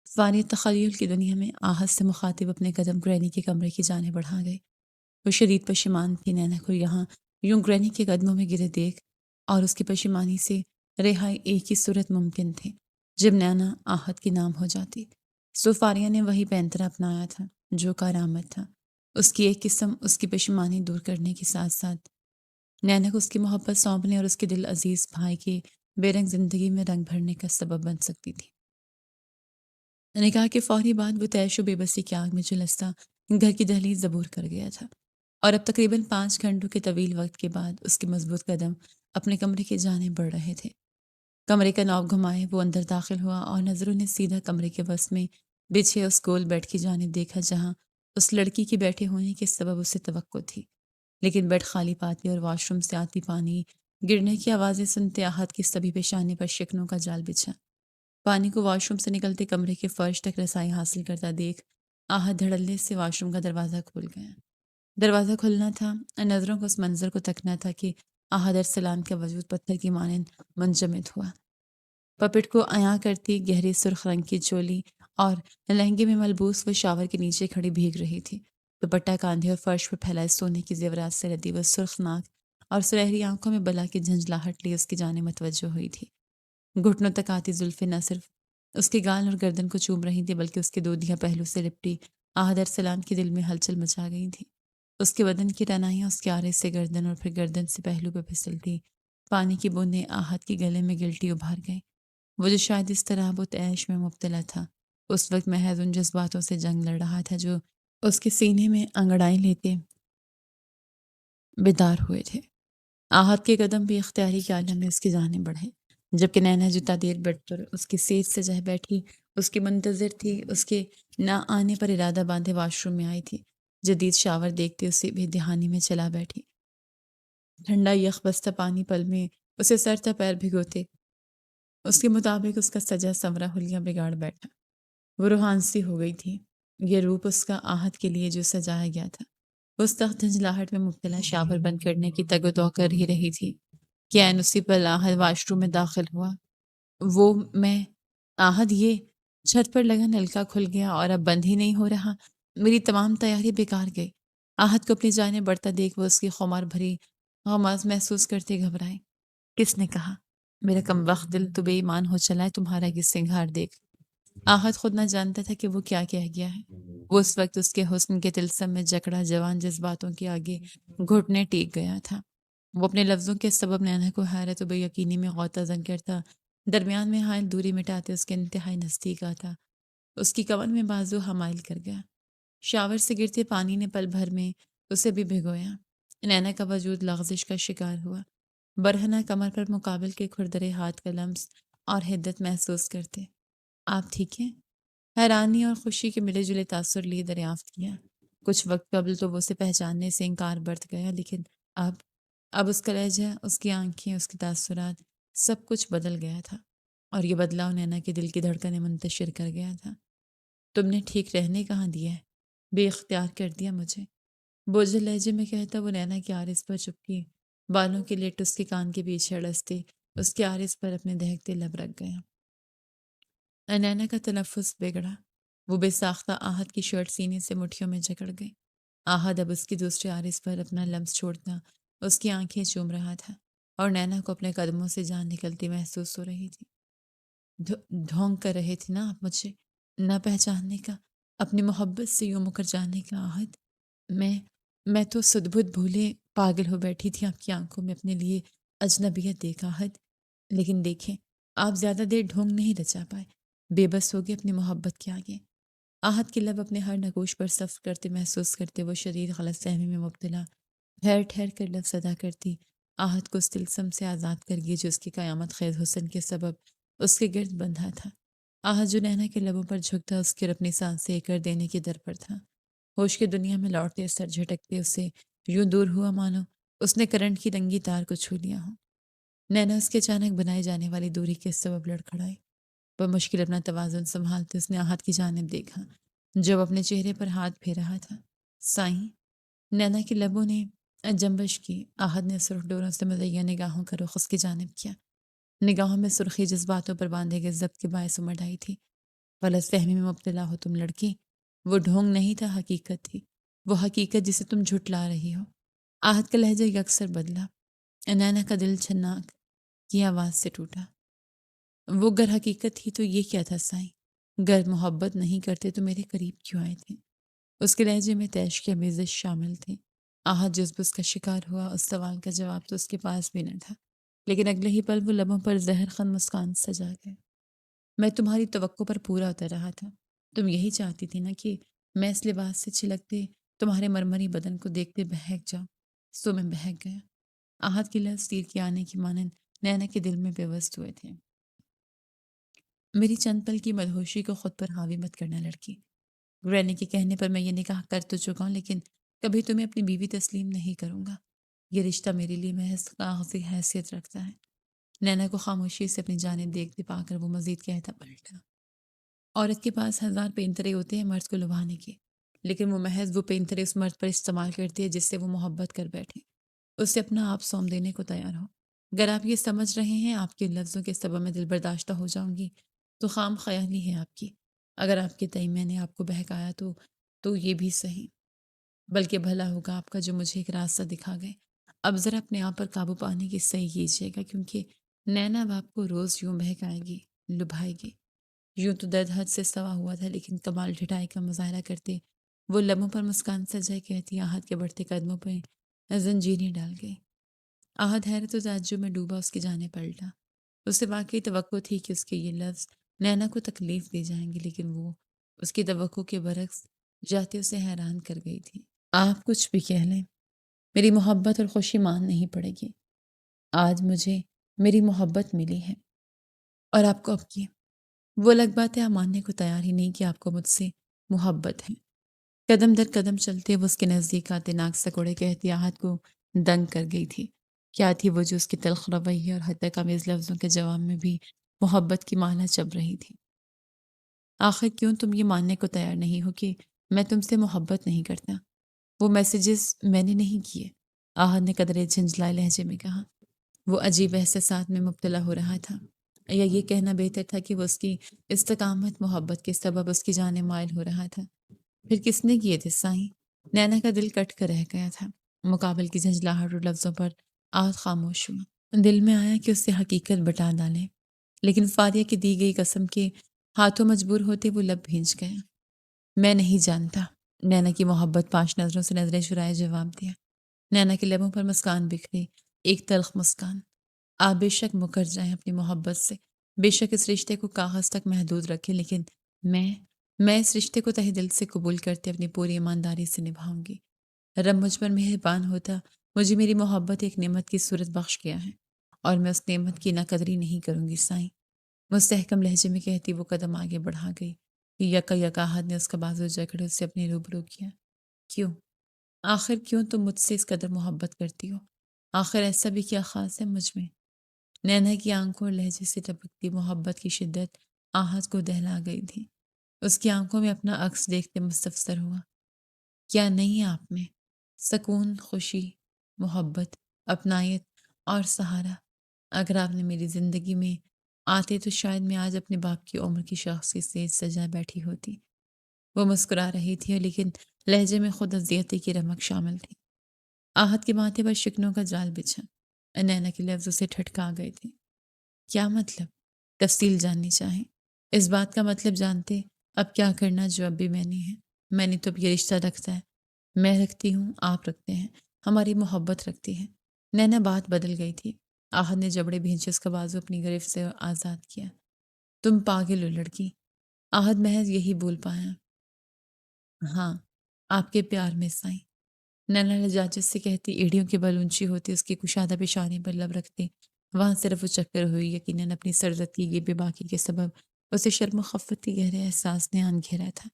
فانی تخیل کی دنیا میں آہت سے مخاطب اپنے قدم گرینی کے کمرے کی جانب بڑھا گئے۔ وہ شدید پشیمان تھی نینا کو یہاں یوں گرینی کے قدموں میں گرے دیکھ، اور اس کی پشیمانی سے رہائی ایک ہی صورت ممکن تھی جب نینا آہت کی نام ہو جاتی۔ سو فاریہ نے وہی پینترا اپنایا تھا جو کارآمد تھا۔ اس کی ایک قسم اس کی پشیمانی دور کرنے کے ساتھ ساتھ نینا کو اس کی محبت سونپنے اور اس کے دل عزیز بھائی کے بے رنگ زندگی میں رنگ بھرنے کا سبب بن سکتی تھی۔ نکاح کے فوری بعد وہ تیش و بے بسی کی آگ میں جھلستا گھر کی دہلیز عبور کر گیا تھا، اور اب تقریباً 5 گھنٹوں کے طویل وقت کے بعد اس کے مضبوط قدم اپنے کمرے کی جانب بڑھ رہے تھے۔ کمرے کا نوب گھمائے وہ اندر داخل ہوا اور نظروں نے سیدھا کمرے کے وسط میں بچھے اس گول بیڈ کی جانب دیکھا جہاں اس لڑکی کے بیٹھے ہونے کے سبب اسے توقع تھی، لیکن بیڈ خالی پاتے اور واش روم سے آتی پانی گرنے کی آوازیں سنتے آہت کی سبھی پیشانی پر شکنوں کا جال بچھا۔ پانی کو واش روم سے نکلتے کمرے کے فرش تک رسائی حاصل کرتا دیکھ آہت دھڑلے سے واش روم کا دروازہ کھول گیا۔ دروازہ کھلنا تھا، نظروں کو اس منظر کو تکنا تھا کہ آہت ارسلان کا وجود پتھر کی مانند منجمد ہوا۔ پپٹ کو عیاں کرتی گہری سرخ رنگ کی چولی اور لہنگے میں ملبوس وہ شاور کے نیچے کھڑی بھیگ رہی تھی۔ دوپٹہ کاندھے اور فرش پر پھیلائے سونے کی زیورات سے لدی وہ سرخ ناک اور سنہری آنکھوں میں بلا کی جھنجھلاہٹ لی اس کی جانب متوجہ ہوئی تھی۔ گھٹنوں تک آتی زلفیں نہ صرف اس کے گال اور گردن کو چوم رہی تھی بلکہ اس کے دودھیا پہلو سے لپٹی آہت ارسلان کے دل میں ہلچل مچا گئی تھی۔ اس کے بدن کی رنائیاں اس کے آرے سے گردن اور پھر گردن سے پہلو پہ پھسلتی پانی کی بوندیں آہت کے گلے میں گلٹی ابھار گئیں۔ وہ جو شاید اس طرح بہت عیش میں مبتلا تھا، اس وقت محض ان جذباتوں سے جنگ لڑ رہا تھا جو اس کے سینے میں انگڑائی لیتے بیدار ہوئے تھے۔ آہت کے قدم بھی اختیاری کے عالم میں اس کی جانب بڑھے، جبکہ نینا جتا دیر بیڈ پر اس کی سیٹ سے جہ بیٹھی اس کی منتظر تھی۔ اس کے نہ آنے پر ارادہ باندھے واش روم میں آئی تھی۔ جدید شاور دیکھتے اسے بے دہانی میں چلا بیٹھی۔ ٹھنڈا یخ بستہ پانی پل میں اسے سر تا پیر بھگوتے اس کے مطابق اس کا سجا سنورا حلیہ بگاڑ بیٹھا۔ وہ روحان سی ہو گئی تھی۔ یہ روپ اس کا آہت کے لیے جو سجایا گیا تھا۔ اس تخت جھنجھلاہٹ میں مبتلا شاور بند کرنے کی تگ و دو کر ہی رہی تھی کہ عین اسی پر آہت واش روم میں داخل ہوا۔ وہ میں آہت یہ چھت پر لگا نلکا کھل گیا اور اب بند ہی نہیں ہو رہا۔ میری تمام تیاری بیکار گئی۔ آہت کو اپنی جانب بڑھتا دیکھ وہ اس کی خمار بھری غماز محسوس کرتے گھبرائے۔ کس نے کہا؟ میرا کم وقت دل تو بے ایمان ہو چلا ہے تمہارا یہ سنگھار دیکھ۔ آہت خود نہ جانتا تھا کہ وہ کیا کہہ گیا ہے۔ وہ اس وقت اس کے حسن کے تلسم میں جکڑا جوان جذباتوں کے آگے گھٹنے ٹیک گیا تھا۔ وہ اپنے لفظوں کے سبب نینا کو حیرت و بے یقینی میں غوطہ زن کرتا، درمیان میں حائل دوری مٹاتے اس کے انتہائی نزدیک آتا۔ اس کی کمر میں بازو حمائل کر گیا۔ شاور سے گرتے پانی نے پل بھر میں اسے بھی بھگویا۔ نینا کا وجود لغزش کا شکار ہوا۔ برہنہ کمر پر مقابل کے کھردرے ہاتھ کا لمس اور حدت محسوس کرتے۔ آپ ٹھیک ہیں؟ حیرانی اور خوشی کے ملے جلے تاثر لیے دریافت کیا۔ کچھ وقت قبل تو وہ اسے پہچاننے سے انکار برت گیا، لیکن اب اس کا لہجہ، اس کی آنکھیں، اس کے تاثرات، سب کچھ بدل گیا تھا۔ اور یہ بدلاؤ نینا کے دل کی دھڑکنیں منتشر کر گیا تھا۔ تم نے ٹھیک رہنے کہاں دیا ہے؟ بے اختیار کر دیا مجھے، بوجھل لہجے میں کہتا وہ نینا کے عارض پر چپکی بالوں کے لٹ اس کے کان کے پیچھے اڑستے اس کے عارض پر اپنے دہکتے لب رکھ گیا۔ نینا کا تنفس بگڑا۔ وہ بے ساختہ آہت کی شرٹ سینے سے مٹھیوں میں جکڑ گئی۔ آہت اب اس کی دوسرے عارض پر اپنا لمس چھوڑتا اس کی آنکھیں چوم رہا تھا اور نینا کو اپنے قدموں سے جان نکلتی محسوس ہو رہی تھی۔ ڈھونگ کر رہے تھے نا آپ مجھے، نہ پہچاننے کا، اپنی محبت سے یوں مکر جانے کا آہت۔ میں تو سدبد بھولے پاگل ہو بیٹھی تھی آپ کی آنکھوں میں اپنے لیے اجنبیت دیکھ آہت۔ لیکن دیکھیں، آپ زیادہ دیر ڈھونگ نہیں رچا پائے، بے بس ہو گئے اپنی محبت کے آگے۔ آہت کے لب اپنے ہر نگوش پر سخت کرتے محسوس کرتے وہ شدید غلط فہمی میں مبتلا ٹھہر ٹھہر کر لفظ ادا کرتی آہت کو اس تلسم سے آزاد کر گئی جو اس کی قیامت خیز حسن کے سبب اس کے گرد بندھا تھا۔ آہت جو نینا کے لبوں پر جھکتا اس کی اپنی سانسیں ایک کر دینے کی در پر تھا۔ ہوش کی دنیا میں لوٹتے سر جھٹکتے اسے یوں دور ہوا مانو اس نے کرنٹ کی رنگی تار کو چھو لیا ہو۔ نینا اس کے اچانک بنائی جانے والی دوری کے سبب لڑکھڑائی۔ بمشکل اپنا توازن سنبھالتے اس نے آہت کی جانب دیکھا جو اپنے چہرے پر ہاتھ پھیر رہا تھا۔ سائیں، نینا کے لبوں نے جنبش کی۔ آہت نے سرخ ڈوروں سے مزیہ نگاہوں کا رخ اس کی جانب کیا۔ نگاہوں میں سرخی جذباتوں پر باندھے گئے ضبط کے باعث امڑ آئی تھی۔ غلط فہمی میں مبتلا ہو تم لڑکی، وہ ڈھونگ نہیں تھا، حقیقت تھی، وہ حقیقت جسے تم جھٹلا رہی ہو۔ آہت کا لہجہ یکسر بدلا۔ نینا کا دل چھناک کی آواز سے ٹوٹا۔ وہ گر حقیقت تھی تو یہ کیا تھا سائیں؟ گر محبت نہیں کرتے تو میرے قریب کیوں آئے تھے؟ اس کے لہجے میں تیش کی آمیزش شامل تھی۔ آہت جذب اس کا شکار ہوا۔ اس سوال کا جواب تو اس کے پاس بھی نہ تھا، لیکن اگلے ہی پل وہ لبوں پر زہر خند مسکان سجا گئے۔ میں تمہاری توقع پر پورا اتر رہا تھا۔ تم یہی چاہتی تھی نا کہ میں اس لباس سے چھلکتے تمہارے مرمری بدن کو دیکھتے بہک جاؤں، سو میں بہک گیا۔ آہت کے لفظ تیر کے آنے کی مانند نینا کے دل میں پیوست ہوئے تھے۔ میری چند پل کی مدہوشی کو خود پر حاوی مت کرنا لڑکی۔ گرینی کے کہنے پر میں یہ نکاح کر تو چکا ہوں، لیکن کبھی تمہیں اپنی بیوی تسلیم نہیں کروں گا۔ یہ رشتہ میرے لیے محض کاغذی حیثیت رکھتا ہے۔ نینا کو خاموشی سے اپنی جانب دیکھتے پا کر وہ مزید کہتا پلٹا۔ عورت کے پاس ہزار پینترے ہوتے ہیں مرد کو لبھانے کے، لیکن وہ محض وہ پینترے اس مرد پر استعمال کرتی ہے جس سے وہ محبت کر بیٹھے، اس سے اپنا آپ سونپ دینے کو تیار ہو۔ اگر آپ یہ سمجھ رہے ہیں آپ کے لفظوں کے سبب میں دل برداشتہ ہو جاؤں گی تو خام خیالی ہے آپ کی۔ اگر آپ کے تئیں میں نے آپ کو بہکایا تو یہ بھی صحیح، بلکہ بھلا ہوگا آپ کا جو مجھے ایک راستہ دکھا گئے۔ اب ذرا اپنے آپ پر قابو پانے کی صحیح کیجیے گا، کیونکہ نینا اب آپ کو روز یوں بہکائے گی، لبھائے گی۔ یوں تو درد حد سے سوا ہوا تھا، لیکن کمال ڈھٹائی کا مظاہرہ کرتے وہ لبوں پر مسکان سجائے کہتی آہت کے بڑھتے قدموں پہ زنجیریں ڈال گئی۔ آہت حیرت و تعجب میں ڈوبا اس کی جانب پلٹا۔ اسے واقعی توقع تھی کہ اس کے یہ لفظ نینا کو تکلیف دے جائیں گے، لیکن وہ اس کی توقع کے برعکس جاتے اسے حیران کر گئی تھی۔ آپ کچھ بھی کہہ لیں، میری محبت اور خوشی مان نہیں پڑے گی۔ آج مجھے میری محبت ملی ہے اور آپ کو اب کی وہ الگ بات ہے، آپ ماننے کو تیار ہی نہیں کہ آپ کو مجھ سے محبت ہے۔ قدم در قدم چلتے وہ اس کے نزدیک آتے، ناک سکوڑے کے احتیاط کو دنگ کر گئی تھی۔ کیا تھی وہ جو اس کی تلخ رویے اور حتی تمیز لفظوں کے جواب میں بھی محبت کی مالا چب رہی تھی؟ آخر کیوں تم یہ ماننے کو تیار نہیں ہو کہ میں تم سے محبت نہیں کرتا؟ وہ میسیجز میں نے نہیں کیے، آہد نے قدرے جھنجھلائے لہجے میں کہا۔ وہ عجیب احساسات میں مبتلا ہو رہا تھا، یا یہ کہنا بہتر تھا کہ وہ اس کی استقامت محبت کے سبب اس کی جانب مائل ہو رہا تھا۔ پھر کس نے کیے تھے سائیں؟ نینا کا دل کٹ کر رہ گیا تھا۔ مقابل کی جھنجھلاہٹ اور لفظوں پر آہد خاموش ہوا۔ دل میں آیا کہ اس سے حقیقت بتا ڈالے، لیکن فاریہ کی دی گئی قسم کے ہاتھوں مجبور ہوتے وہ لب بھینچ گیا۔ میں نہیں جانتا، نینا کی محبت پاش نظروں سے نظریں چرائے جواب دیا۔ نینا کے لبوں پر مسکان بکھری، ایک تلخ مسکان۔ آپ بے شک مکر جائیں اپنی محبت سے، بے شک اس رشتے کو کاغذ تک محدود رکھیں، لیکن میں اس رشتے کو تہ دل سے قبول کرتے اپنی پوری ایمانداری سے نبھاؤں گی۔ رب مجھ پر مہربان ہوتا، مجھے میری محبت ایک نعمت کی صورت بخش گیا ہے، اور میں اس نعمت کی ناقدری نہیں کروں گی سائیں۔ مستحکم لہجے میں کہتی وہ قدم آگے بڑھا گئی۔ یکا یکا ہاتھ نے اس کا بازو جکڑ اسے اپنے روبرو کیا۔ کیوں؟ آخر کیوں تم مجھ سے اس قدر محبت کرتی ہو؟ آخر ایسا بھی کیا خاص ہے مجھ میں؟ نینا کی آنکھوں اور لہجے سے ٹپکتی محبت کی شدت آہت کو دہلا گئی تھی۔ اس کی آنکھوں میں اپنا عکس دیکھتے مستفسر ہوا۔ کیا نہیں ہے آپ میں سکون، خوشی، محبت، اپنائیت اور سہارا؟ اگر آپ نے میری زندگی میں آتے تو شاید میں آج اپنے باپ کی عمر کی شخصیت سے سجا بیٹھی ہوتی۔ وہ مسکرا رہی تھی، لیکن لہجے میں خود اذیتی کی رمق شامل تھی۔ آہت کے ماتھے پر شکنوں کا جال بچھا۔ نینا کے لفظ اسے ٹھٹکا گئے تھے۔ کیا مطلب؟ تفصیل جاننی چاہیں؟ اس بات کا مطلب جانتے اب کیا کرنا جو اب بھی میں نے ہے۔ میں نے تو اب یہ رشتہ رکھتا ہے، میں رکھتی ہوں، آپ رکھتے ہیں، ہماری محبت رکھتی ہے۔ نینا بات بدل گئی تھی۔ آہد نے جبڑے بھینچے اس کا بازو اپنی گرفت سے آزاد کیا۔ تم پاگل ہو لڑکی، آہد محض یہی بول پایا۔ ہاں، آپ کے پیار میں سائیں، نینا لجاجت سے کہتی، ایڑیوں کے بل اونچی ہوتی، اس کی کشادہ پیشانی پر لب رکھتے وہاں صرف وہ چکر ہوئی، یقیناً اپنی سرزدگی کی بے باکی کے سبب اسے شرم و خفت کے گہرے احساس نے آن گھیرا تھا۔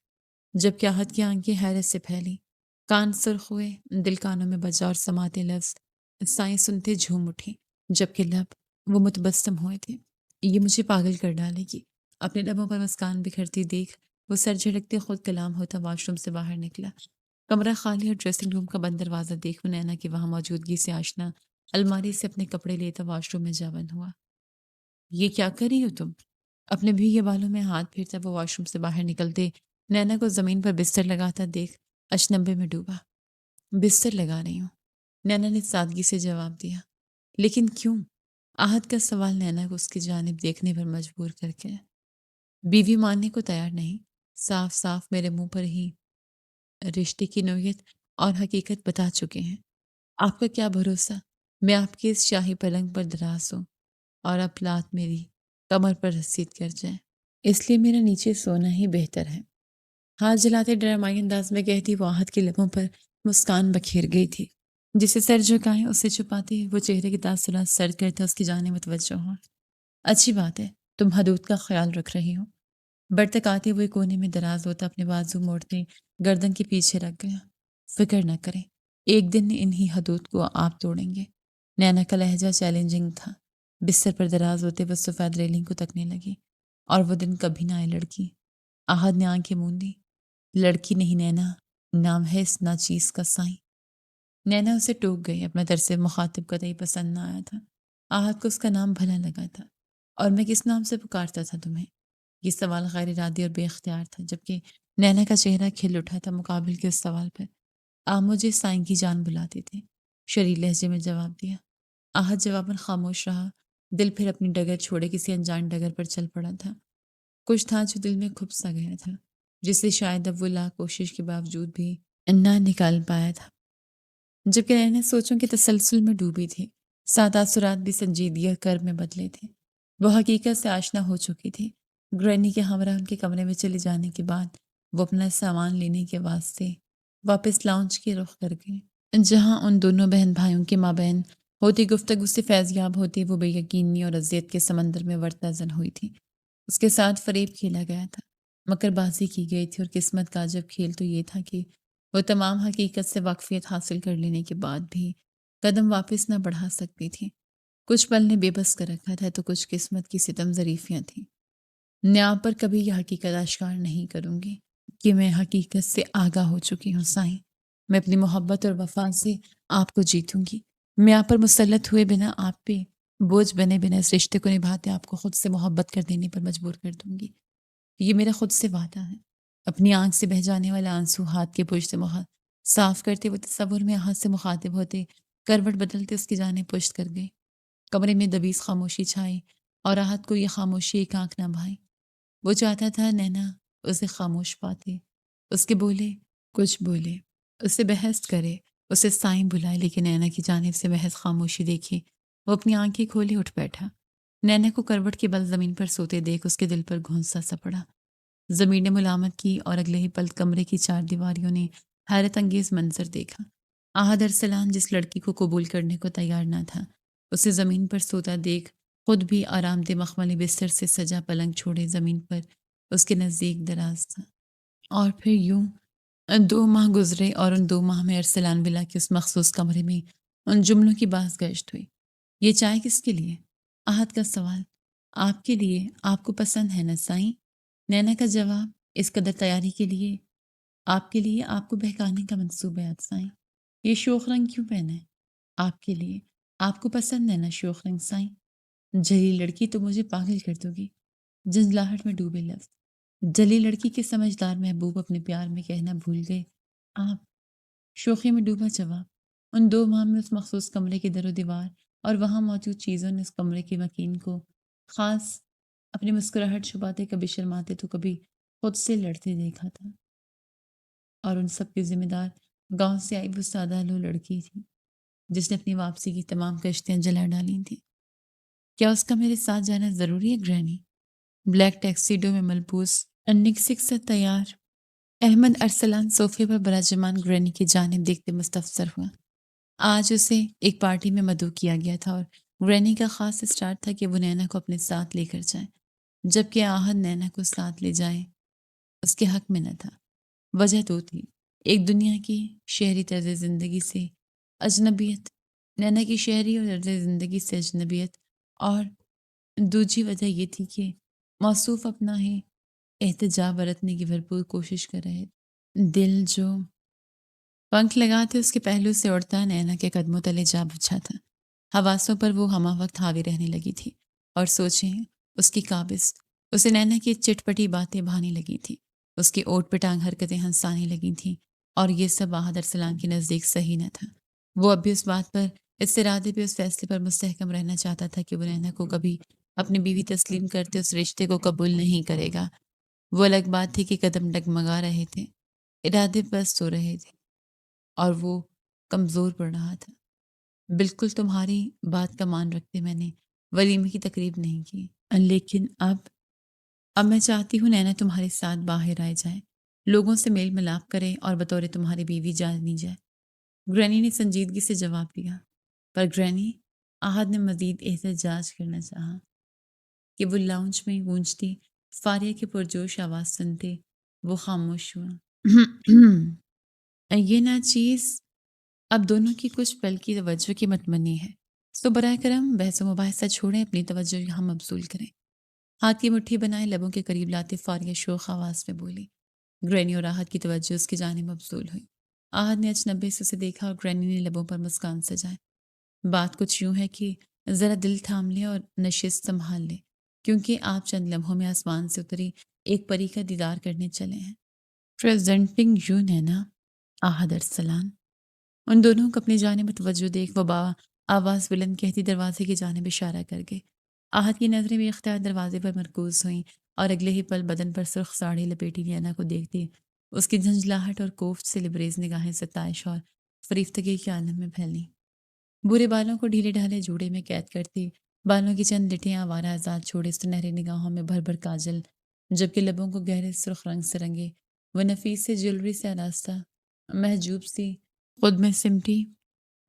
جب کہ آہد کی آنکھیں حیرت سے پھیلی، کان سرخ ہوئے، دل کانوں میں بجا اور سماتے لفظ سائیں سنتے جھوم اٹھی، جبکہ لب وہ متبسم ہوئے تھے۔ یہ مجھے پاگل کر ڈالے گی۔ اپنے لبوں پر مسکان بکھرتی دیکھ وہ سر جھٹکتے خود کلام ہوتا واش روم سے باہر نکلا۔ کمرہ خالی اور ڈریسنگ روم کا بند دروازہ دیکھ وہ نینا کی وہاں موجودگی سے آشنا الماری سے اپنے کپڑے لیتا واش روم میں جا بند ہوا۔ یہ کیا کر رہی ہو تم؟ اپنے بھیگے بالوں میں ہاتھ پھیرتا وہ واش روم سے باہر نکلتے نینا کو زمین پر بستر لگاتا دیکھ اشنبے میں ڈوبا۔ بستر لگا رہی ہوں، نینا نے سادگی سے جواب دیا۔ لیکن کیوں؟ آہد کا سوال نینا کو اس کی جانب دیکھنے پر مجبور کر کے۔ بیوی ماننے کو تیار نہیں، صاف صاف میرے منہ پر ہی رشتے کی نوعیت اور حقیقت بتا چکے ہیں۔ آپ کا کیا بھروسہ میں آپ کے اس شاہی پلنگ پر دراز ہوں اور اب لات میری کمر پر رسید کر جائے، اس لیے میرا نیچے سونا ہی بہتر ہے۔ ہاتھ جلاتے ڈرامائی انداز میں کہتی وہ آہت کے لبوں پر مسکان بکھیر گئی تھی، جسے سر جھکائے اسے چھپاتے وہ چہرے کے تاثرات سرد کرتا اس کی جانب متوجہ ہوا۔ اچھی بات ہے، تم حدود کا خیال رکھ رہی ہو۔ برتک آتے ہوئے کونے میں دراز ہوتا اپنے بازو موڑتے گردن کے پیچھے رکھ گیا۔ فکر نہ کریں، ایک دن انہی حدود کو آپ توڑیں گے۔ نینا کا لہجہ چیلنجنگ تھا۔ بستر پر دراز ہوتے وہ سفید ریلنگ کو تکنے لگی۔ اور وہ دن کبھی نہ آئے لڑکی۔ آہد نے آنکھیں موندی۔ لڑکی نہیں نینا، نام ہے اس ناچیز کا سائیں۔ نینا اسے ٹوک گئی، اپنا طرز مخاطب قطعی پسند نہ آیا تھا۔ آہد کو اس کا نام بھلا لگا تھا۔ اور میں کس نام سے پکارتا تھا تمہیں؟ یہ سوال غیر ارادی اور بے اختیار تھا، جبکہ نینا کا چہرہ کھل اٹھا تھا مقابل کے اس سوال پر۔ آپ مجھے سائیں کی جان بلاتے تھے، شریح لہجے میں جواب دیا۔ آہد جواباً خاموش رہا، دل پھر اپنی ڈگر چھوڑے کسی انجان ڈگر پر چل پڑا تھا۔ کچھ تھا جو دل میں کھپ سا گیا تھا، جسے شاید اب وہ لاکھ کوشش کے باوجود بھی نہ نکال پایا تھا۔ جبکہ نینا سوچوں کے تسلسل میں ڈوبی تھی، سات اثرات بھی سنجیدگی کر میں بدلے تھے۔ وہ حقیقت سے آشنا ہو چکی تھی۔ گرینی کے ہمراہ ان کے کمرے میں چلے جانے کے بعد وہ اپنا سامان لینے کے واسطے واپس لاؤنج کے رخ کر گئے۔ جہاں ان دونوں بہن بھائیوں کے مابین ہوتی گفتگو سے فیض یاب ہوتی، وہ بے یقینی اور اذیت کے سمندر میں ورتہ ہوئی تھی۔ اس کے ساتھ فریب کھیلا گیا تھا، مکر بازی کی گئی تھی، اور قسمت کا عجب کھیل تو یہ تھا کہ وہ تمام حقیقت سے واقفیت حاصل کر لینے کے بعد بھی قدم واپس نہ بڑھا سکتی تھی۔ کچھ پل نے بے بس کر رکھا تھا تو کچھ قسمت کی ستم ظریفیاں تھیں۔ میں آپ پر کبھی یہ حقیقت آشکار نہیں کروں گی کہ میں حقیقت سے آگاہ ہو چکی ہوں سائیں۔ میں اپنی محبت اور وفا سے آپ کو جیتوں گی۔ میں آپ پر مسلط ہوئے بنا، آپ پہ بوجھ بنے بنا اس رشتے کو نبھاتے آپ کو خود سے محبت کر دینے پر مجبور کر دوں گی۔ یہ میرا خود سے وعدہ ہے۔ اپنی آنکھ سے بہہ جانے والا آنسو ہاتھ کے پشت سے صاف کرتے وہ تصور میں ہاتھ سے مخاطب ہوتے، کروٹ بدلتے اس کی جانب پشت کر گئی۔ کمرے میں دبیز خاموشی چھائی اور راحت کو یہ خاموشی ایک آنکھ نہ بھائی۔ وہ چاہتا تھا نینا اسے خاموش پاتے، اس کے بولے کچھ بولے، اس سے بحث کرے، اسے سائیں بلائے، لیکن نینا کی جانب سے محض خاموشی دیکھی وہ اپنی آنکھیں کھولے اٹھ بیٹھا۔ نینا کو کروٹ کے بل زمین پر سوتے دیکھ اس کے دل پر گھونسا سا پڑا۔ زمین نے ملامت کی اور اگلے ہی پل کمرے کی چار دیواریوں نے حیرت انگیز منظر دیکھا۔ احد ارسلان جس لڑکی کو قبول کرنے کو تیار نہ تھا، اسے زمین پر سوتا دیکھ خود بھی آرام دہ مخملی بستر سے سجا پلنگ چھوڑے زمین پر اس کے نزدیک دراز تھا۔ اور پھر یوں 2 ماہ گزرے اور ان 2 ماہ میں ارسلان ولا کے اس مخصوص کمرے میں ان جملوں کی باز گشت ہوئی۔ یہ چائے کس کے لیے؟ احد کا سوال۔ آپ کے لیے، آپ کو پسند ہے نا سائیں؟ نینا کا جواب۔ اس قدر تیاری کے لیے آپ کو بہکانے کا منصوبہ ہے سائیں؟ یہ شوخ رنگ کیوں پہنا ہے؟ آپ کے لیے، آپ کو پسند ہے نا شوخ رنگ سائیں؟ جلی لڑکی تو مجھے پاگل کر دو گی۔ جھنجھلاہٹ میں ڈوبے لفظ۔ جلی لڑکی کے سمجھدار محبوب اپنے پیار میں کہنا بھول گئے آپ؟ شوخی میں ڈوبا جواب۔ ان 2 ماہ میں اس مخصوص کمرے کی در و دیوار اور وہاں موجود چیزوں نے اس کمرے کے مکین کو خاص اپنی مسکراہٹ چھپاتے، کبھی شرماتے تو کبھی خود سے لڑتے دیکھا تھا۔ اور ان سب کی ذمہ دار گاؤں سے آئی وہ سادہ لو لڑکی تھی جس نے اپنی واپسی کی تمام کشتیاں جلا ڈالی تھیں۔ کیا اس کا میرے ساتھ جانا ضروری ہے گرینی؟ بلیک ٹیکسیڈو میں ملبوس انکسک سے تیار احمد ارسلان صوفے پر براجمان گرینی کی جانب دیکھتے مستفسر ہوا۔ آج اسے ایک پارٹی میں مدعو کیا گیا تھا اور گرینی کا خاص اسٹارٹ تھا کہ وہ نینا کو اپنے ساتھ لے کر جائے، جبکہ آہد نینا کو ساتھ لے جائے اس کے حق میں نہ تھا۔ وجہ دو تھی، ایک دنیا کی شہری طرز زندگی سے اجنبیت، نینا کی شہری اور طرز زندگی سے اجنبیت، اور دوسری وجہ یہ تھی کہ موصوف اپنا ہی احتجاب برتنے کی بھرپور کوشش کر رہے تھے۔ دل جو پنکھ لگاتے اس کے پہلو سے اڑتا نینا کے قدموں تلے جا بچھا تھا۔ حواسوں پر وہ ہمہ وقت حاوی رہنے لگی تھی اور سوچیں اس کی قابض، اسے نینا کی چٹ پٹی باتیں بھانے لگی تھی، اس کی اوٹ پٹانگ حرکتیں ہنسانے لگی تھیں، اور یہ سب احد ارسلان کے نزدیک صحیح نہ تھا۔ وہ اب بھی اس بات پر، اس ارادے پہ، اس فیصلے پر مستحکم رہنا چاہتا تھا کہ وہ نینا کو کبھی اپنی بیوی تسلیم کرتے اس رشتے کو قبول نہیں کرے گا۔ وہ الگ بات تھی کہ قدم ڈگمگا رہے تھے، ارادے پست ہو رہے تھے اور وہ کمزور پڑ رہا تھا۔ بالکل تمہاری بات کا مان رکھتے میں نے ولیمے کی تقریب نہیں کی، لیکن اب میں چاہتی ہوں نینا تمہارے ساتھ باہر آئے جائے، لوگوں سے میل ملاپ کرے اور بطور تمہاری بیوی جانی جائے۔ گرینی نے سنجیدگی سے جواب دیا۔ پر گرینی، احد نے مزید احتجاج کرنا چاہا کہ وہ لاؤنج میں گونجتی فاریہ کی پرجوش آواز سنتے وہ خاموش ہوا۔ یہ ناچیز اب دونوں کی کچھ پل کی توجہ کی متمنی ہے، سو براہ کرم بحث و مباحثہ چھوڑیں، اپنی توجہ یہاں مبذول کریں۔ ہاتھ کی مٹھی بنائے لبوں کے قریب لاتے فاریہ شوخ آواز میں بولی۔ گرینی اور آہد کی توجہ اس کی جانب مبذول ہوئی۔ آہد نے اجنبی سے اسے دیکھا اور گرینی نے لبوں پر مسکان سجائے۔ بات کچھ یوں ہے کہ ذرا دل تھام لے اور نشست سنبھال لے، کیونکہ آپ چند لمحوں میں آسمان سے اتری ایک پری کا دیدار کرنے چلے ہیں۔ پریزنٹنگ یو نینا، احد ارسلان۔ ان دونوں کو اپنی جانب توجہ دیکھ وہ با آواز بلند کہتی دروازے کی جانب اشارہ کر گئے۔ آہد کی نظریں بے اختیار دروازے پر مرکوز ہوئیں اور اگلے ہی پل بدن پر سرخ ساڑی لپیٹی نینا کو دیکھتی اس کی جھنجھلاہٹ اور کوفت سے لبریز نگاہیں ستائش اور فریفتگی کے عالم میں پھیلیں۔ برے بالوں کو ڈھیلے ڈھالے جوڑے میں قید کرتی، بالوں کی چند لٹیاں آوارہ آزاد چھوڑے سنہری نگاہوں میں بھر بھر کاجل، جبکہ لبوں کو گہرے سرخ رنگ سے رنگے وہ نفیس سے جیولری سے آراستہ محجوب سی خود میں سمٹی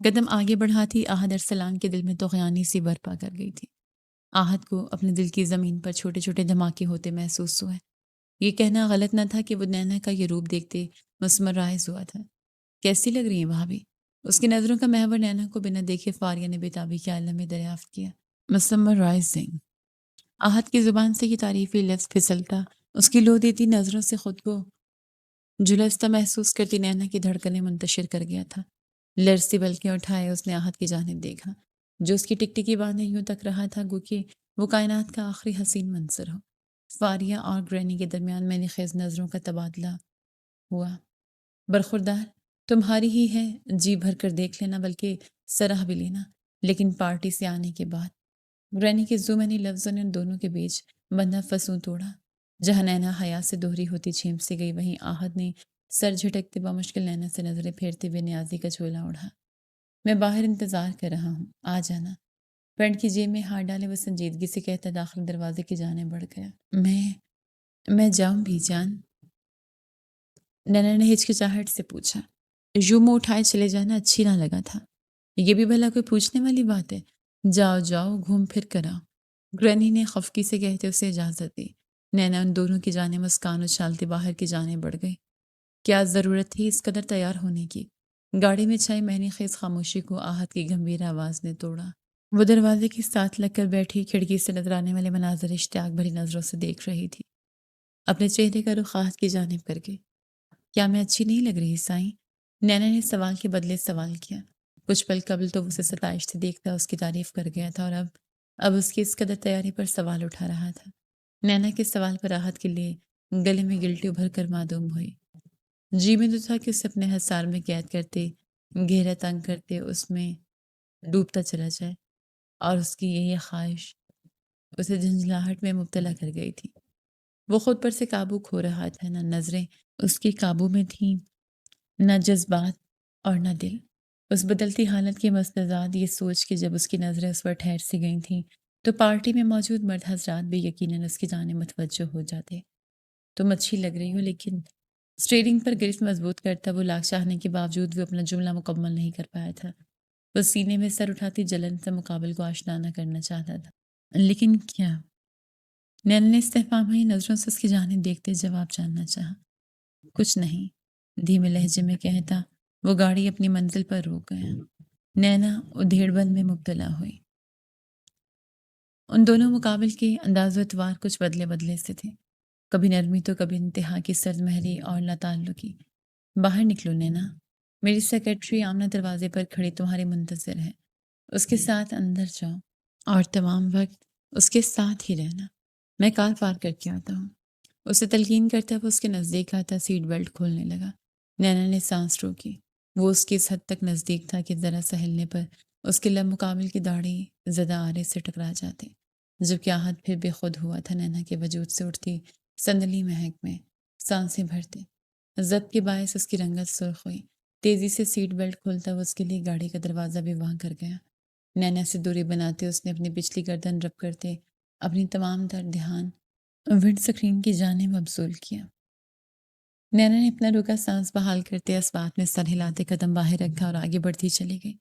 قدم آگے بڑھاتی آہد ارسلان کے دل میں طغیانی سی برپا کر گئی تھی۔ آہد کو اپنے دل کی زمین پر چھوٹے چھوٹے دھماکے ہوتے محسوس ہوئے۔ یہ کہنا غلط نہ تھا کہ وہ نینا کا یہ روپ دیکھتے مسمرائز ہوا تھا۔ کیسی لگ رہی ہیں بھابھی؟ اس کی نظروں کا محور نینا کو بنا دیکھے فاریہ نے بےتابی کے عالم میں دریافت کیا۔ مسمرائزنگ۔ آہد کی زبان سے یہ تعریفی لفظ پھسلتا اس کی لو دیتی نظروں سے خود کو جلستا محسوس کرتی نینا کی دھڑکنیں منتشر کر گیا تھا۔ لرزتی بلکہ اٹھائے اس نے آہد کی جانب دیکھا، جو اس کی ٹکٹکی باندھے یوں تک رہا تھا گو کہ وہ کائنات کا آخری حسین منظر ہو۔ فاریہ اور گرینی کے درمیان میں نے خیز نظروں کا تبادلہ ہوا۔ برخوردار تمہاری ہی ہے، جی بھر کر دیکھ لینا، بلکہ سراہ بھی لینا، لیکن پارٹی سے آنے کے بعد۔ گرینی کے زمینی لفظوں نے ان دونوں کے بیچ بندھا فسوں توڑا۔ جہاں نینا حیا سے دوہری ہوتی چھینپ سی گئی، وہیں آہد نے سر جھٹکتے بمشکل نینا سے نظریں پھیرتے ہوئے نیازی کا جھولا اڑا۔ میں باہر انتظار کر رہا ہوں، آ جانا۔ پینٹ کی جیب میں ہاتھ ڈالے وہ سنجیدگی سے کہتا داخل دروازے کی جانب بڑھ گیا۔ میں جاؤں بھی جان؟ نینا نے ہچکچاہٹ سے پوچھا۔ یوں منہ اٹھائے چلے جانا اچھی نہ لگا تھا۔ یہ بھی بھلا کوئی پوچھنے والی بات ہے؟ جاؤ جاؤ، گھوم پھر کر آؤ۔ گرینی نے خفگی سے کہتے اسے اجازت دی۔ نینا ان دونوں کی جانب مسکان اچھالتے باہر کی جانب بڑھ گئی۔ کیا ضرورت تھی اس قدر تیار ہونے کی؟ گاڑی میں چھائی معنی خیز خاموشی کو آہد کی گمبھیر آواز نے توڑا۔ وہ دروازے کے ساتھ لگ کر بیٹھی کھڑکی سے نظر آنے والے مناظر اشتیاق بھری نظروں سے دیکھ رہی تھی، اپنے چہرے کا رخ آہد کی جانب کر کے۔ کیا میں اچھی نہیں لگ رہی سائیں؟ نینا نے سوال کے بدلے سوال کیا۔ کچھ پل قبل تو اسے ستائش سے دیکھتا اس کی تعریف کر گیا تھا، اور اب اس کی اس قدر تیاری پر سوال اٹھا رہا تھا۔ نینا کے سوال پر آہد کے لیے گلے میں گلٹی ابھر کر معدوم ہوئی۔ جی میں تو تھا کہ اسے اپنے حصار میں قید کرتے، گہرا تنگ کرتے اس میں ڈوبتا چلا جائے، اور اس کی یہی خواہش اسے جھنجھلاہٹ میں مبتلا کر گئی تھی۔ وہ خود پر سے قابو کھو رہا تھا، نہ نظریں اس کی قابو میں تھیں، نہ جذبات اور نہ دل۔ اس بدلتی حالت کی مستضاد یہ سوچ کہ جب اس کی نظریں اس پر ٹھہر سی گئی تھیں تو پارٹی میں موجود مرد حضرات بھی یقیناً اس کی جانب متوجہ ہو جاتے۔ تم اچھی لگ رہی ہو، لیکن اسٹیئرنگ پر گرفت مضبوط کرتا وہ لاکھ چاہنے کے باوجود وہ اپنا جملہ مکمل نہیں کر پایا تھا۔ وہ سینے میں سر اٹھاتی جلن سے مقابل کو آشنا نہ کرنا چاہتا تھا۔ لیکن کیا؟ نینا نے استفہامی نظروں سے اس کی جانب دیکھتے جواب جاننا چاہا۔ کچھ نہیں، دھیمے لہجے میں کہتا وہ گاڑی اپنی منزل پر روک گیا۔ نینا ادھیڑ بند میں مبتلا ہوئی۔ ان دونوں مقابل کے انداز و اعتبار کچھ بدلے بدلے سے تھے، کبھی نرمی تو کبھی انتہا کی سرد مہری اور لاتعلقی۔ باہر نکلو نینا، میری سیکرٹری آمنہ دروازے پر کھڑی تمہارے منتظر ہے، اس کے ساتھ اندر جاؤ اور تمام وقت اس کے ساتھ ہی رہنا۔ میں کار پارک کر کے آتا ہوں۔ اسے تلقین کرتا وہ اس کے نزدیک آتا سیٹ بیلٹ کھولنے لگا۔ نینا نے سانس روکی۔ وہ اس کی اس حد تک نزدیک تھا کہ ذرا سا ہلنے پر اس کے لب مقابل کی داڑھی زدہ آرے سے ٹکرا جاتے، جبکہ آہد پھر بے خود ہوا تھا نینا کے وجود سے اٹھتی سندلی مہک میں سانسیں بھرتے۔ ضبط کے باعث اس کی رنگت سرخ ہوئی۔ تیزی سے سیٹ بیلٹ کھولتا وہ اس کے لیے گاڑی کا دروازہ بھی وہاں کر گیا۔ نینا سے دوری بناتے اس نے اپنی پچھلی گردن رب کرتے اپنی تمام تر دھیان ونڈ سکرین کی جانب مبذول کیا۔ نینا نے اپنا روکا سانس بحال کرتے اسبات میں سر ہلاتے قدم باہر رکھا اور آگے بڑھتی چلی گئی۔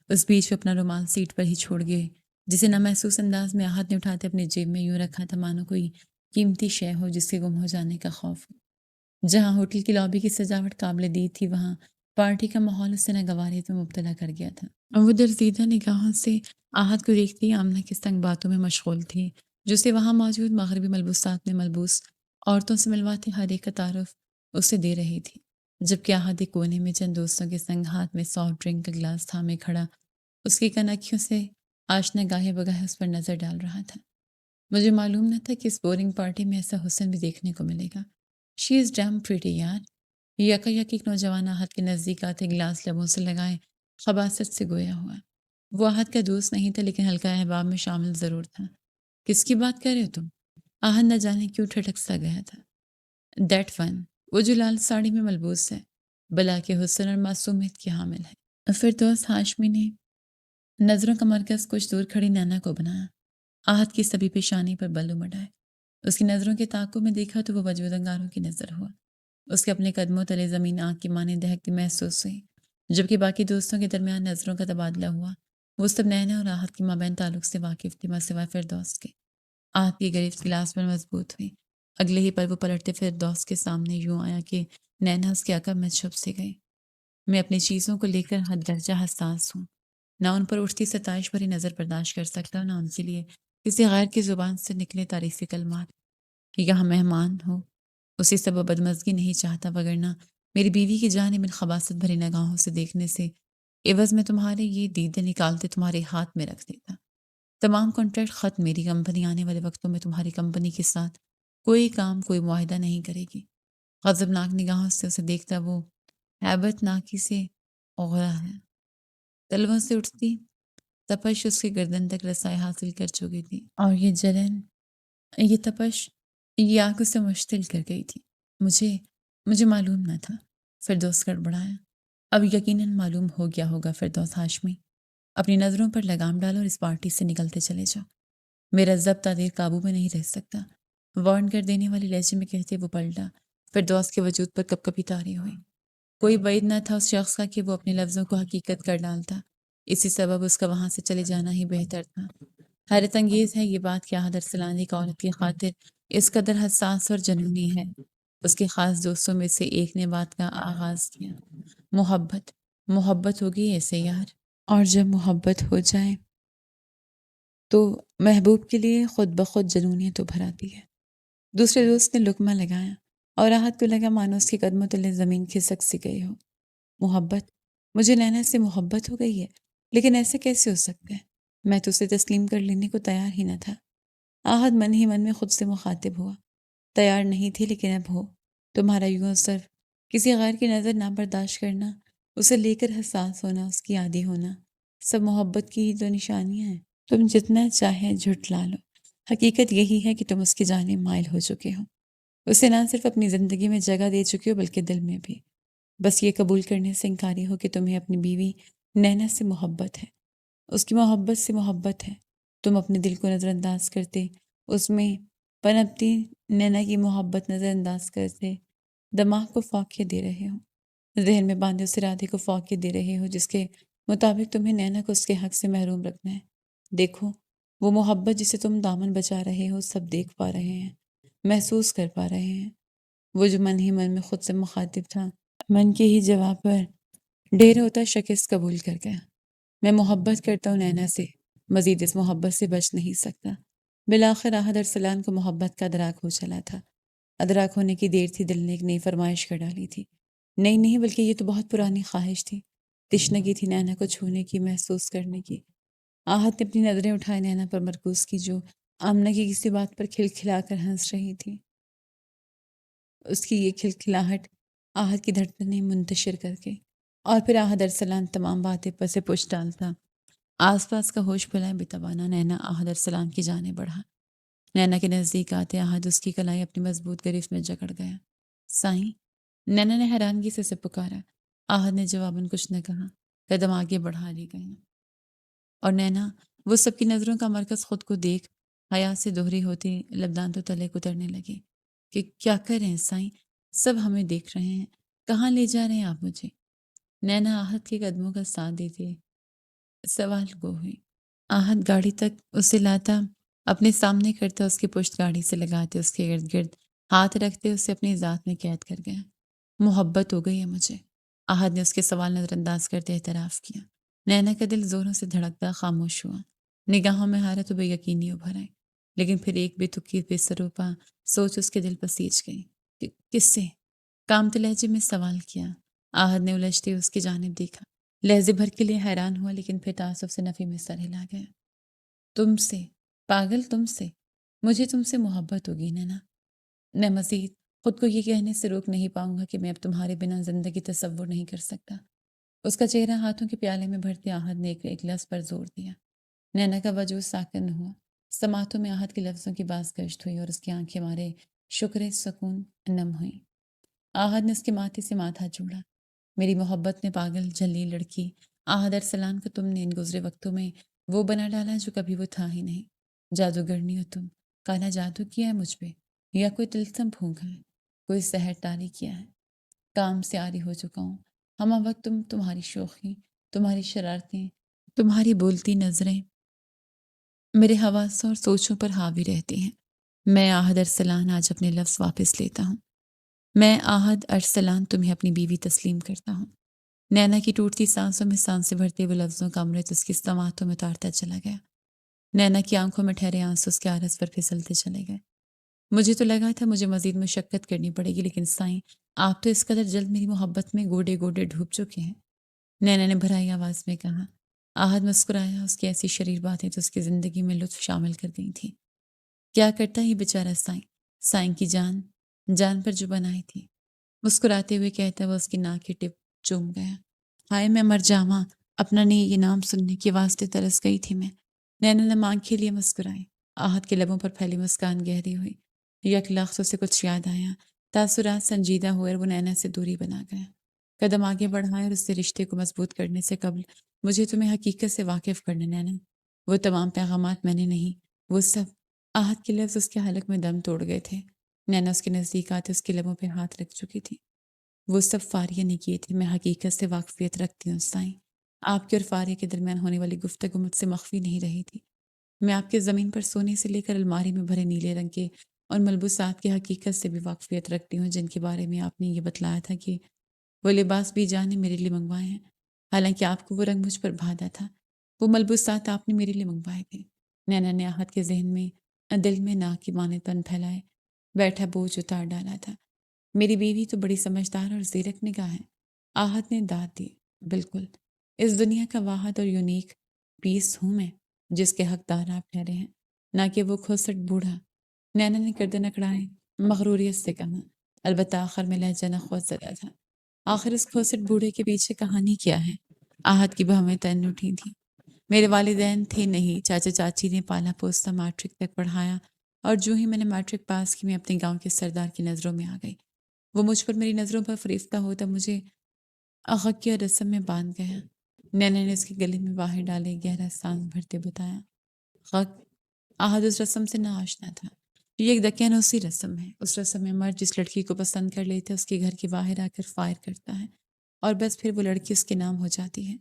اس بیچ وہ اپنا رومال سیٹ پر ہی چھوڑ گئے، جسے نامحسوس انداز میں آہد نے اٹھاتے اپنی جیب میں یوں رکھا تھا مانو کوئی قیمتی شے ہو جس کے گم ہو جانے کا خوف ہو۔ جہاں ہوٹل کی لابی کی سجاوٹ قابل دید تھی، وہاں پارٹی کا ماحول اسے ناگواریت میں مبتلا کر گیا تھا۔ وہ درزیدہ نگاہوں سے آہد کو دیکھتی آمنہ کی تنگ باتوں میں مشغول تھی، جو اسے وہاں موجود مغربی ملبوسات میں ملبوس عورتوں سے ملواتے ہر ایک کا تعارف اسے دے رہی تھی، جبکہ آہد ایک کونے میں چند دوستوں کے سنگ ہاتھ میں سافٹ ڈرنک کا گلاس تھامے کھڑا اس کی کنکھیوں سے آشنا گاہے بگاہے اس پر نظر ڈال رہا تھا۔ مجھے معلوم نہ تھا کہ اس بورنگ پارٹی میں ایسا حسن بھی دیکھنے کو ملے گا۔ شی از ڈیم پریٹی یار۔ یکا یک ایک نوجوان آہد کے نزدیک آتے گلاس لبوں سے لگائے خباثت سے گویا ہوا۔ وہ آہد کا دوست نہیں تھا، لیکن حلقہ احباب میں شامل ضرور تھا۔ کس کی بات کر رہے ہو تم؟ آہد نہ جانے کیوں ٹھٹک سا گیا تھا۔ دیٹ ون، وہ جو لال ساڑی میں ملبوس ہے، بلا کے حسن اور معصومیت کی حامل ہے۔ فردوس ہاشمی نے نظروں کا مرکز کچھ دور کھڑی نینا کو بنایا۔ آہد کی سبھی پیشانی پر بل امڑ آئے۔ اس کی نظروں کے تعاقب میں دیکھا تو وہ وجود انگاروں کی نظر ہوا۔ اس کے اپنے قدموں تلے زمین آگ کی مانند دہکتی محسوس ہوئی۔ جبکہ باقی دوستوں کے درمیان نظروں کا تبادلہ ہوا۔ وہ سب نینا اور آہت کے مابین تعلق سے واقف تھی، سوائے فردوس کے۔ آہت کی گرفت گلاس پر مضبوط ہوئی۔ اگلے ہی پل وہ پلٹتے فردوس کے سامنے یوں آیا کہ نینا اس کے عقب میں چھپ سے گئی۔ میں اپنی چیزوں کو لے کر حد درجہ حساس ہوں، نہ ان پر اٹھتی ستائش بھری نظر برداشت کر سکتا، نہ ان کے لیے کسی غیر کی زبان سے نکلے تعریفی کلمات۔ یہاں مہمان ہو اسی سبب بدمزگی نہیں چاہتا، وگرنہ میری بیوی کی جانب ان خباثت بھری نگاہوں سے دیکھنے سے عوض میں تمہارے یہ دیدے نکالتے تمہارے ہاتھ میں رکھ دیتا۔ تمام کانٹریکٹ ختم، میری کمپنی آنے والے وقتوں میں تمہاری کمپنی کے ساتھ کوئی کام، کوئی معاہدہ نہیں کرے گی۔ غضبناک نگاہوں سے اسے دیکھتا وہ ہیبت ناکی سے اوغرا ہے۔ تلووں سے اٹھتی تپش اس کی گردن تک رسائی حاصل کر چکی تھی، اور یہ جلن، یہ تپش، یہ آگ اسے مشتعل کر گئی تھی۔ مجھے معلوم نہ تھا۔ فردوس گڑبڑایا۔ اب یقیناً معلوم ہو گیا ہوگا فردوس ہاشمی۔ اپنی نظروں پر لگام ڈالو اور اس پارٹی سے نکلتے چلے جاؤ۔ میرا ضبط دیر قابو میں نہیں رہ سکتا، وارن کر دینے والی لہجے میں کہتے وہ پلٹا۔ فردوس کے وجود پر کپ کپی طاری ہوئی۔ کوئی بعید نہ تھا اس شخص کا کہ وہ اپنے لفظوں کو حقیقت کر ڈالتا، اسی سبب اس کا وہاں سے چلے جانا ہی بہتر تھا۔ حیرت انگیز ہے یہ بات کہ احد ارسلان ایک عورت کی خاطر اس قدر حساس اور جنونی ہے۔ اس کے خاص دوستوں میں سے ایک نے بات کا آغاز کیا۔ محبت ہوگی ایسے یار، اور جب محبت ہو جائے تو محبوب کے لیے خود بخود جنونیت ابھر آتی ہے۔ دوسرے دوست نے لقمہ لگایا اور راحت کو لگا مانو اس کے قدموں تلے زمین کھسک سی گئی ہو۔ محبت، مجھے نینا سے محبت ہو گئی ہے، لیکن ایسے کیسے ہو سکتا ہے؟ میں تو اسے تسلیم کر لینے کو تیار ہی نہ تھا۔ آہد من ہی من میں خود سے مخاطب ہوا۔ تیار نہیں تھی لیکن اب ہو۔ تمہارا یوں صرف کسی غیر کی نظر نہ برداشت کرنا، اسے لے کر حساس ہونا، اس کی عادی ہونا، سب محبت کی ہی تو نشانیاں ہیں۔ تم جتنا چاہے جھٹلا لو، حقیقت یہی ہے کہ تم اس کی جانب مائل ہو چکے ہو۔ اسے نہ صرف اپنی زندگی میں جگہ دے چکے ہو بلکہ دل میں بھی۔ بس یہ قبول کرنے سے انکاری ہو کہ تمہیں اپنی بیوی نینا سے محبت ہے، اس کی محبت سے محبت ہے۔ تم اپنے دل کو نظر انداز کرتے، اس میں پنپتی نینا کی محبت نظر انداز کرتے، دماغ کو فوقیت دے رہے ہو، ذہن میں باندھے اس ارادے کو فوقیت دے رہے ہو جس کے مطابق تمہیں نینا کو اس کے حق سے محروم رکھنا ہے۔ دیکھو، وہ محبت جسے تم دامن بچا رہے ہو سب دیکھ پا رہے ہیں، محسوس کر پا رہے ہیں۔ وہ جو من ہی من میں خود سے مخاطب تھا، من کے ہی جواب پر ڈھیر ہوتا شکست قبول کر گیا۔ میں محبت کرتا ہوں نینا سے، مزید اس محبت سے بچ نہیں سکتا۔ بالآخر احد ارسلان کو محبت کا ادراک ہو چلا تھا۔ ادراک ہونے کی دیر تھی، دل نے ایک نئی فرمائش کر ڈالی تھی۔ نہیں بلکہ یہ تو بہت پرانی خواہش تھی، تشنگی تھی نینا کو چھونے کی، محسوس کرنے کی۔ آہت نے اپنی نظریں اٹھائے نینا پر مرکوز کی جو آمنہ کی کسی بات پر کھلکھلا کر ہنس رہی تھی۔ اس کی یہ کھلکھلاہٹ آہت کی دھڑکنیں منتشر کر کے، اور پھر احد ارسلان تمام باتیں پس پش ڈالتا۔ آس پاس کا ہوش بھلائے بتوانا نینا احد ارسلان کی جانب بڑھا۔ نینا کے نزدیک آتے احد اس کی کلائی اپنی مضبوط گرفت میں جکڑ گیا۔ سائیں، نینا نے حیرانگی سے اسے پکارا۔ احد نے جواباً کچھ نہ کہا، قدم آگے بڑھا لی گئی، اور نینا وہ سب کی نظروں کا مرکز خود کو دیکھ حیا سے دوہری ہوتی لبدانتوں تلے کترنے لگی کہ کیا کر رہے ہیں سائیں؟ سب ہمیں دیکھ رہے ہیں، کہاں لے جا رہے ہیں آپ مجھے؟ نینا آہت کے قدموں کا ساتھ دیتے سوال گو ہوئی۔ آہت گاڑی تک اسے لاتا، اپنے سامنے کرتا، اس کی پشت گاڑی سے لگاتے، اس کے ارد گرد ہاتھ رکھتے اسے اپنی ذات میں قید کر گیا۔ محبت ہو گئی ہے مجھے، آہت نے اس کے سوال نظر انداز کرتے اعتراف کیا۔ نینا کا دل زوروں سے دھڑکتا خاموش ہوا، نگاہوں میں حیرت و بے یقینی ابھر آئی، لیکن پھر ایک بے تکی بے سروپا سوچ اس کے دل پر سیچ گئی۔ کس سے؟ کامت لہجے میں سوال کیا۔ آہد نے الجھتے اس کی جانب دیکھا، لہجے بھر کے لیے حیران ہوا لیکن پھر تعصب سے نفی میں سر ہلا گیا۔ تم سے؟ پاگل، تم سے؟ مجھے تم سے محبت ہوگی نینا۔ میں مزید خود کو یہ کہنے سے روک نہیں پاؤں گا کہ میں اب تمہارے بنا زندگی تصور نہیں کر سکتا۔ اس کا چہرہ ہاتھوں کے پیالے میں بھرتے آہد نے ایک لفظ پر زور دیا۔ نینا کا وجود ساکن ہوا، سماعتوں میں آہد کے لفظوں کی باز گشت ہوئی اور اس کی آنکھیں مارے شکر سکون نم ہوئیں۔ آہد نے اس کے ماتھے سے ماتھا جوڑا۔ میری محبت نے پاگل جھلی لڑکی احد ارسلان کو تم نے ان گزرے وقتوں میں وہ بنا ڈالا جو کبھی وہ تھا ہی نہیں۔ جادوگرنی ہو تم، کالا جادو کیا ہے مجھ پہ، یا کوئی تلسم پھونکا ہے، کوئی سحر طاری کیا ہے۔ کام سے عاری ہو چکا ہوں، ہمہ وقت تمہاری شوخی، تمہاری شرارتیں، تمہاری بولتی نظریں میرے حواسوں اور سوچوں پر حاوی رہتی ہیں۔ میں آہد ارسلان آج اپنے لفظ واپس لیتا ہوں۔ میں آہد ارسلان تمہیں اپنی بیوی تسلیم کرتا ہوں۔ نینا کی ٹوٹتی سانسوں میں سانسیں بھرتے ہوئے لفظوں کا امرت اس کی سماعتوں میں اتارتا چلا گیا۔ نینا کی آنکھوں میں ٹھہرے آنسو اس کے عارض پر پھسلتے چلے گئے۔ مجھے تو لگا تھا مجھے مزید مشقت کرنی پڑے گی، لیکن سائیں آپ تو اس قدر جلد میری محبت میں گوڈے گوڈے ڈوب چکے ہیں۔ نینا نے بھرائی آواز میں کہا۔ آہد مسکرایا، اس کی ایسی شریر باتیں تو اس کی زندگی میں لطف شامل کر گئی تھی۔ کیا کرتا یہ بیچارہ سائیں، سائیں کی جان پر جو بنائی تھی۔ مسکراتے ہوئے کہتا وہ اس کی ناک کی ٹپ چوم گیا۔ ہائے میں مر جاواں، اپنا نہیں یہ نام سننے کے واسطے ترس گئی تھی میں۔ نینا نے مانگ کے لیے مسکرائی۔ آہد کے لبوں پر پھیلی مسکان گہری ہوئی۔ یک لحظہ سے کچھ یاد آیا، تاثرات سنجیدہ ہوئے اور وہ نینا سے دوری بنا گیا۔ قدم آگے بڑھائے اور اس سے رشتے کو مضبوط کرنے سے قبل مجھے تمہیں حقیقت سے واقف کرنا نینا۔ وہ تمام پیغامات میں نے نہیں، وہ سب۔ آہد کے لفظ اس کے حلق میں دم توڑ گئے تھے۔ نینا اس کے نزدیک آتے اس کے لبوں پہ ہاتھ رکھ چکی تھی۔ وہ سب فاریہ نے کیے تھے، میں حقیقت سے واقفیت رکھتی ہوں سائیں۔ آپ کے اور فاریہ کے درمیان ہونے والی گفتگو مجھ سے مخفی نہیں رہی تھی۔ میں آپ کے زمین پر سونے سے لے کر الماری میں بھرے نیلے رنگ کے اور ملبوسات کی حقیقت سے بھی واقفیت رکھتی ہوں، جن کے بارے میں آپ نے یہ بتلایا تھا کہ وہ لباس بھی جان نے میرے لیے منگوائے ہیں۔ حالانکہ آپ کو وہ رنگ مجھ پر بھادا تھا، وہ ملبوسات آپ نے میرے لیے منگوائے تھے۔ نینا نے آہد کے ذہن میں دل میں ناک کی مانند پن پھیلائے بیٹھا بوجھ اتار ڈالا تھا۔ میری بیوی تو بڑی سمجھدار اور زیرک نگاہ ہے۔ آہد نے داد دی۔ بالکل، اس دنیا کا واحد اور یونیک پیس ہوں میں، جس کے حقدار آپ ٹھہرے ہیں، نہ کہ وہ کھوسٹ بوڑھا۔ نینا نے گردن اکڑائے مغروریت سے کہا، البتہ آخر میں لہجہ نخوت زدہ تھا۔ آخر اس کھوسٹ بوڑھے کے پیچھے کہانی کیا ہے؟ آہد کی بھویں تن اٹھی تھیں۔ میرے والدین تھے نہیں، چاچا چاچی نے پالا پوستا میٹرک تک پڑھایا، اور جو ہی میں نے میٹرک پاس کی میں اپنے گاؤں کے سردار کی نظروں میں آ گئی۔ وہ مجھ پر میری نظروں پر فریفتہ ہوتا مجھے اغکیہ رسم میں باندھ گیا۔ نینا نے اس کے گلے میں باہر ڈالے گہرا سانس بھرتے بتایا، غق آہد اس رسم سے نہ آشنا تھا۔ یہ ایک دقیانوسی رسم ہے۔ اس رسم میں مرد جس لڑکی کو پسند کر لیتے اس کے گھر کے باہر آ کر فائر کرتا ہے، اور بس پھر وہ لڑکی اس کے نام ہو جاتی ہے۔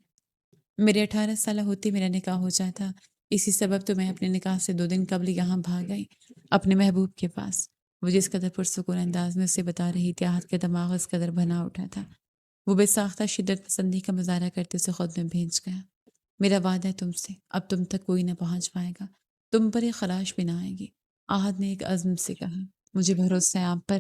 میرے 18 سالہ ہوتے میرا نکاح ہو جاتا۔ اسی سبب تو میں اپنے نکاح سے 2 دن قبل یہاں بھاگ گئی، اپنے محبوب کے پاس۔ وہ جس قدر پرسکون انداز میں اسے بتا رہی تھی، آہد کا دماغ اس قدر بنا اٹھا تھا۔ وہ بے ساختہ شدت پسندی کا مظاہرہ کرتے اسے خود میں بھیج گیا۔ میرا وعدہ ہے تم سے، اب تم تک کوئی نہ پہنچ پائے گا، تم پر ایک خراش بھی نہ آئے گی۔ آہد نے ایک عزم سے کہا۔ مجھے بھروسہ ہے آپ پر۔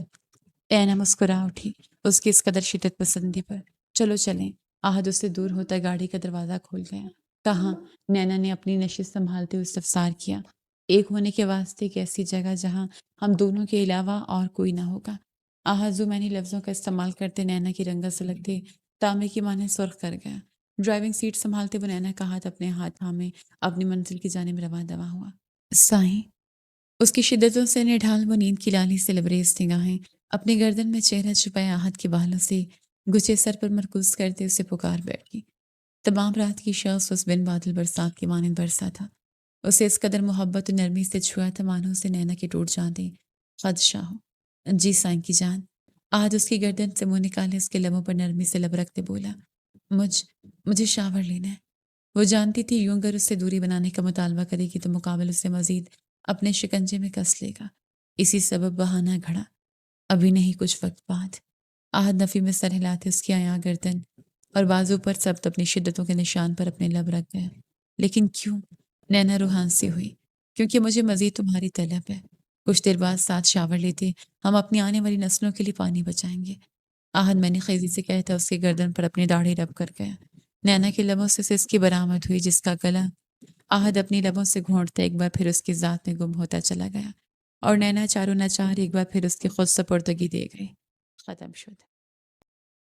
اینا مسکرا اٹھی اس کی اس قدر شدت پسندی پر۔ چلو چلیں۔ آہد اس سے دور ہوتا گاڑی کا دروازہ کھول گیا۔ کہاں؟ نینا نے اپنی نشست سنبھالتے ہوئے استفسار کیا۔ ایک ہونے کے واسطے ایک ایسی جگہ جہاں ہم دونوں کے علاوہ اور کوئی نہ ہوگا۔ آہد زمینی لفظوں کا استعمال کرتے نینا کی رنگت سلگتے تانبے کی مانند سرخ کر گیا۔ ڈرائیونگ سیٹ سنبھالتے وہ نینا کا ہاتھ اپنے ہاتھ تھامے اپنی منزل کی جانب رواں دواں ہوا۔ سائیں، اس کی شدتوں سے نڈھال وہ نیند کی لالی سے لبریز نگاہیں اپنے گردن میں چہرہ چھپائے آہد کے بالوں سے گچھے سر پر مرکوز کرتے اسے پکار بیٹھی۔ تمام رات کی شخص اس بن بادل برسات کی مانند برسا تھا۔ اسے اس قدر محبت و نرمی سے چھوا تھا مانو سے نینا کے ٹوٹ جاندے خدشہ ہو۔ جی سائیں کی جان۔ آہد اس کی گردن سے منہ نکالے اس کے لبوں پر نرمی سے لب رکھتے بولا، مجھے شاور لینا ہے۔ وہ جانتی تھی یوں اگر اس سے دوری بنانے کا مطالبہ کرے گی تو مقابل اسے مزید اپنے شکنجے میں کس لے گا۔ اسی سبب بہانہ گھڑا، ابھی نہیں کچھ وقت بعد۔ آہد نفی میں سر ہلاتے اس کی عیاں گردن اور بازو پر ثبت اپنی شدتوں کے نشان پر اپنے لب رکھ گیا۔ لیکن کیوں؟ نینا روحان سی ہوئی۔ کیونکہ مجھے مزید تمہاری طلب ہے۔ کچھ دیر بعد ساتھ شاور لیتے ہم اپنی آنے والی نسلوں کے لیے پانی بچائیں گے۔ آہد میں نے خیزی سے کہتا اس کے گردن پر اپنی داڑھی رب کر گیا۔ نینا کے لبوں سے اس کی برآمد ہوئی، جس کا گلا آہد اپنی لبوں سے گھونٹتا ایک بار پھر اس کی ذات میں گم ہوتا چلا گیا، اور نینا چاروں ناچار ایک بار پھر اس کی خود سپردگی دے گئی۔ ختم شد۔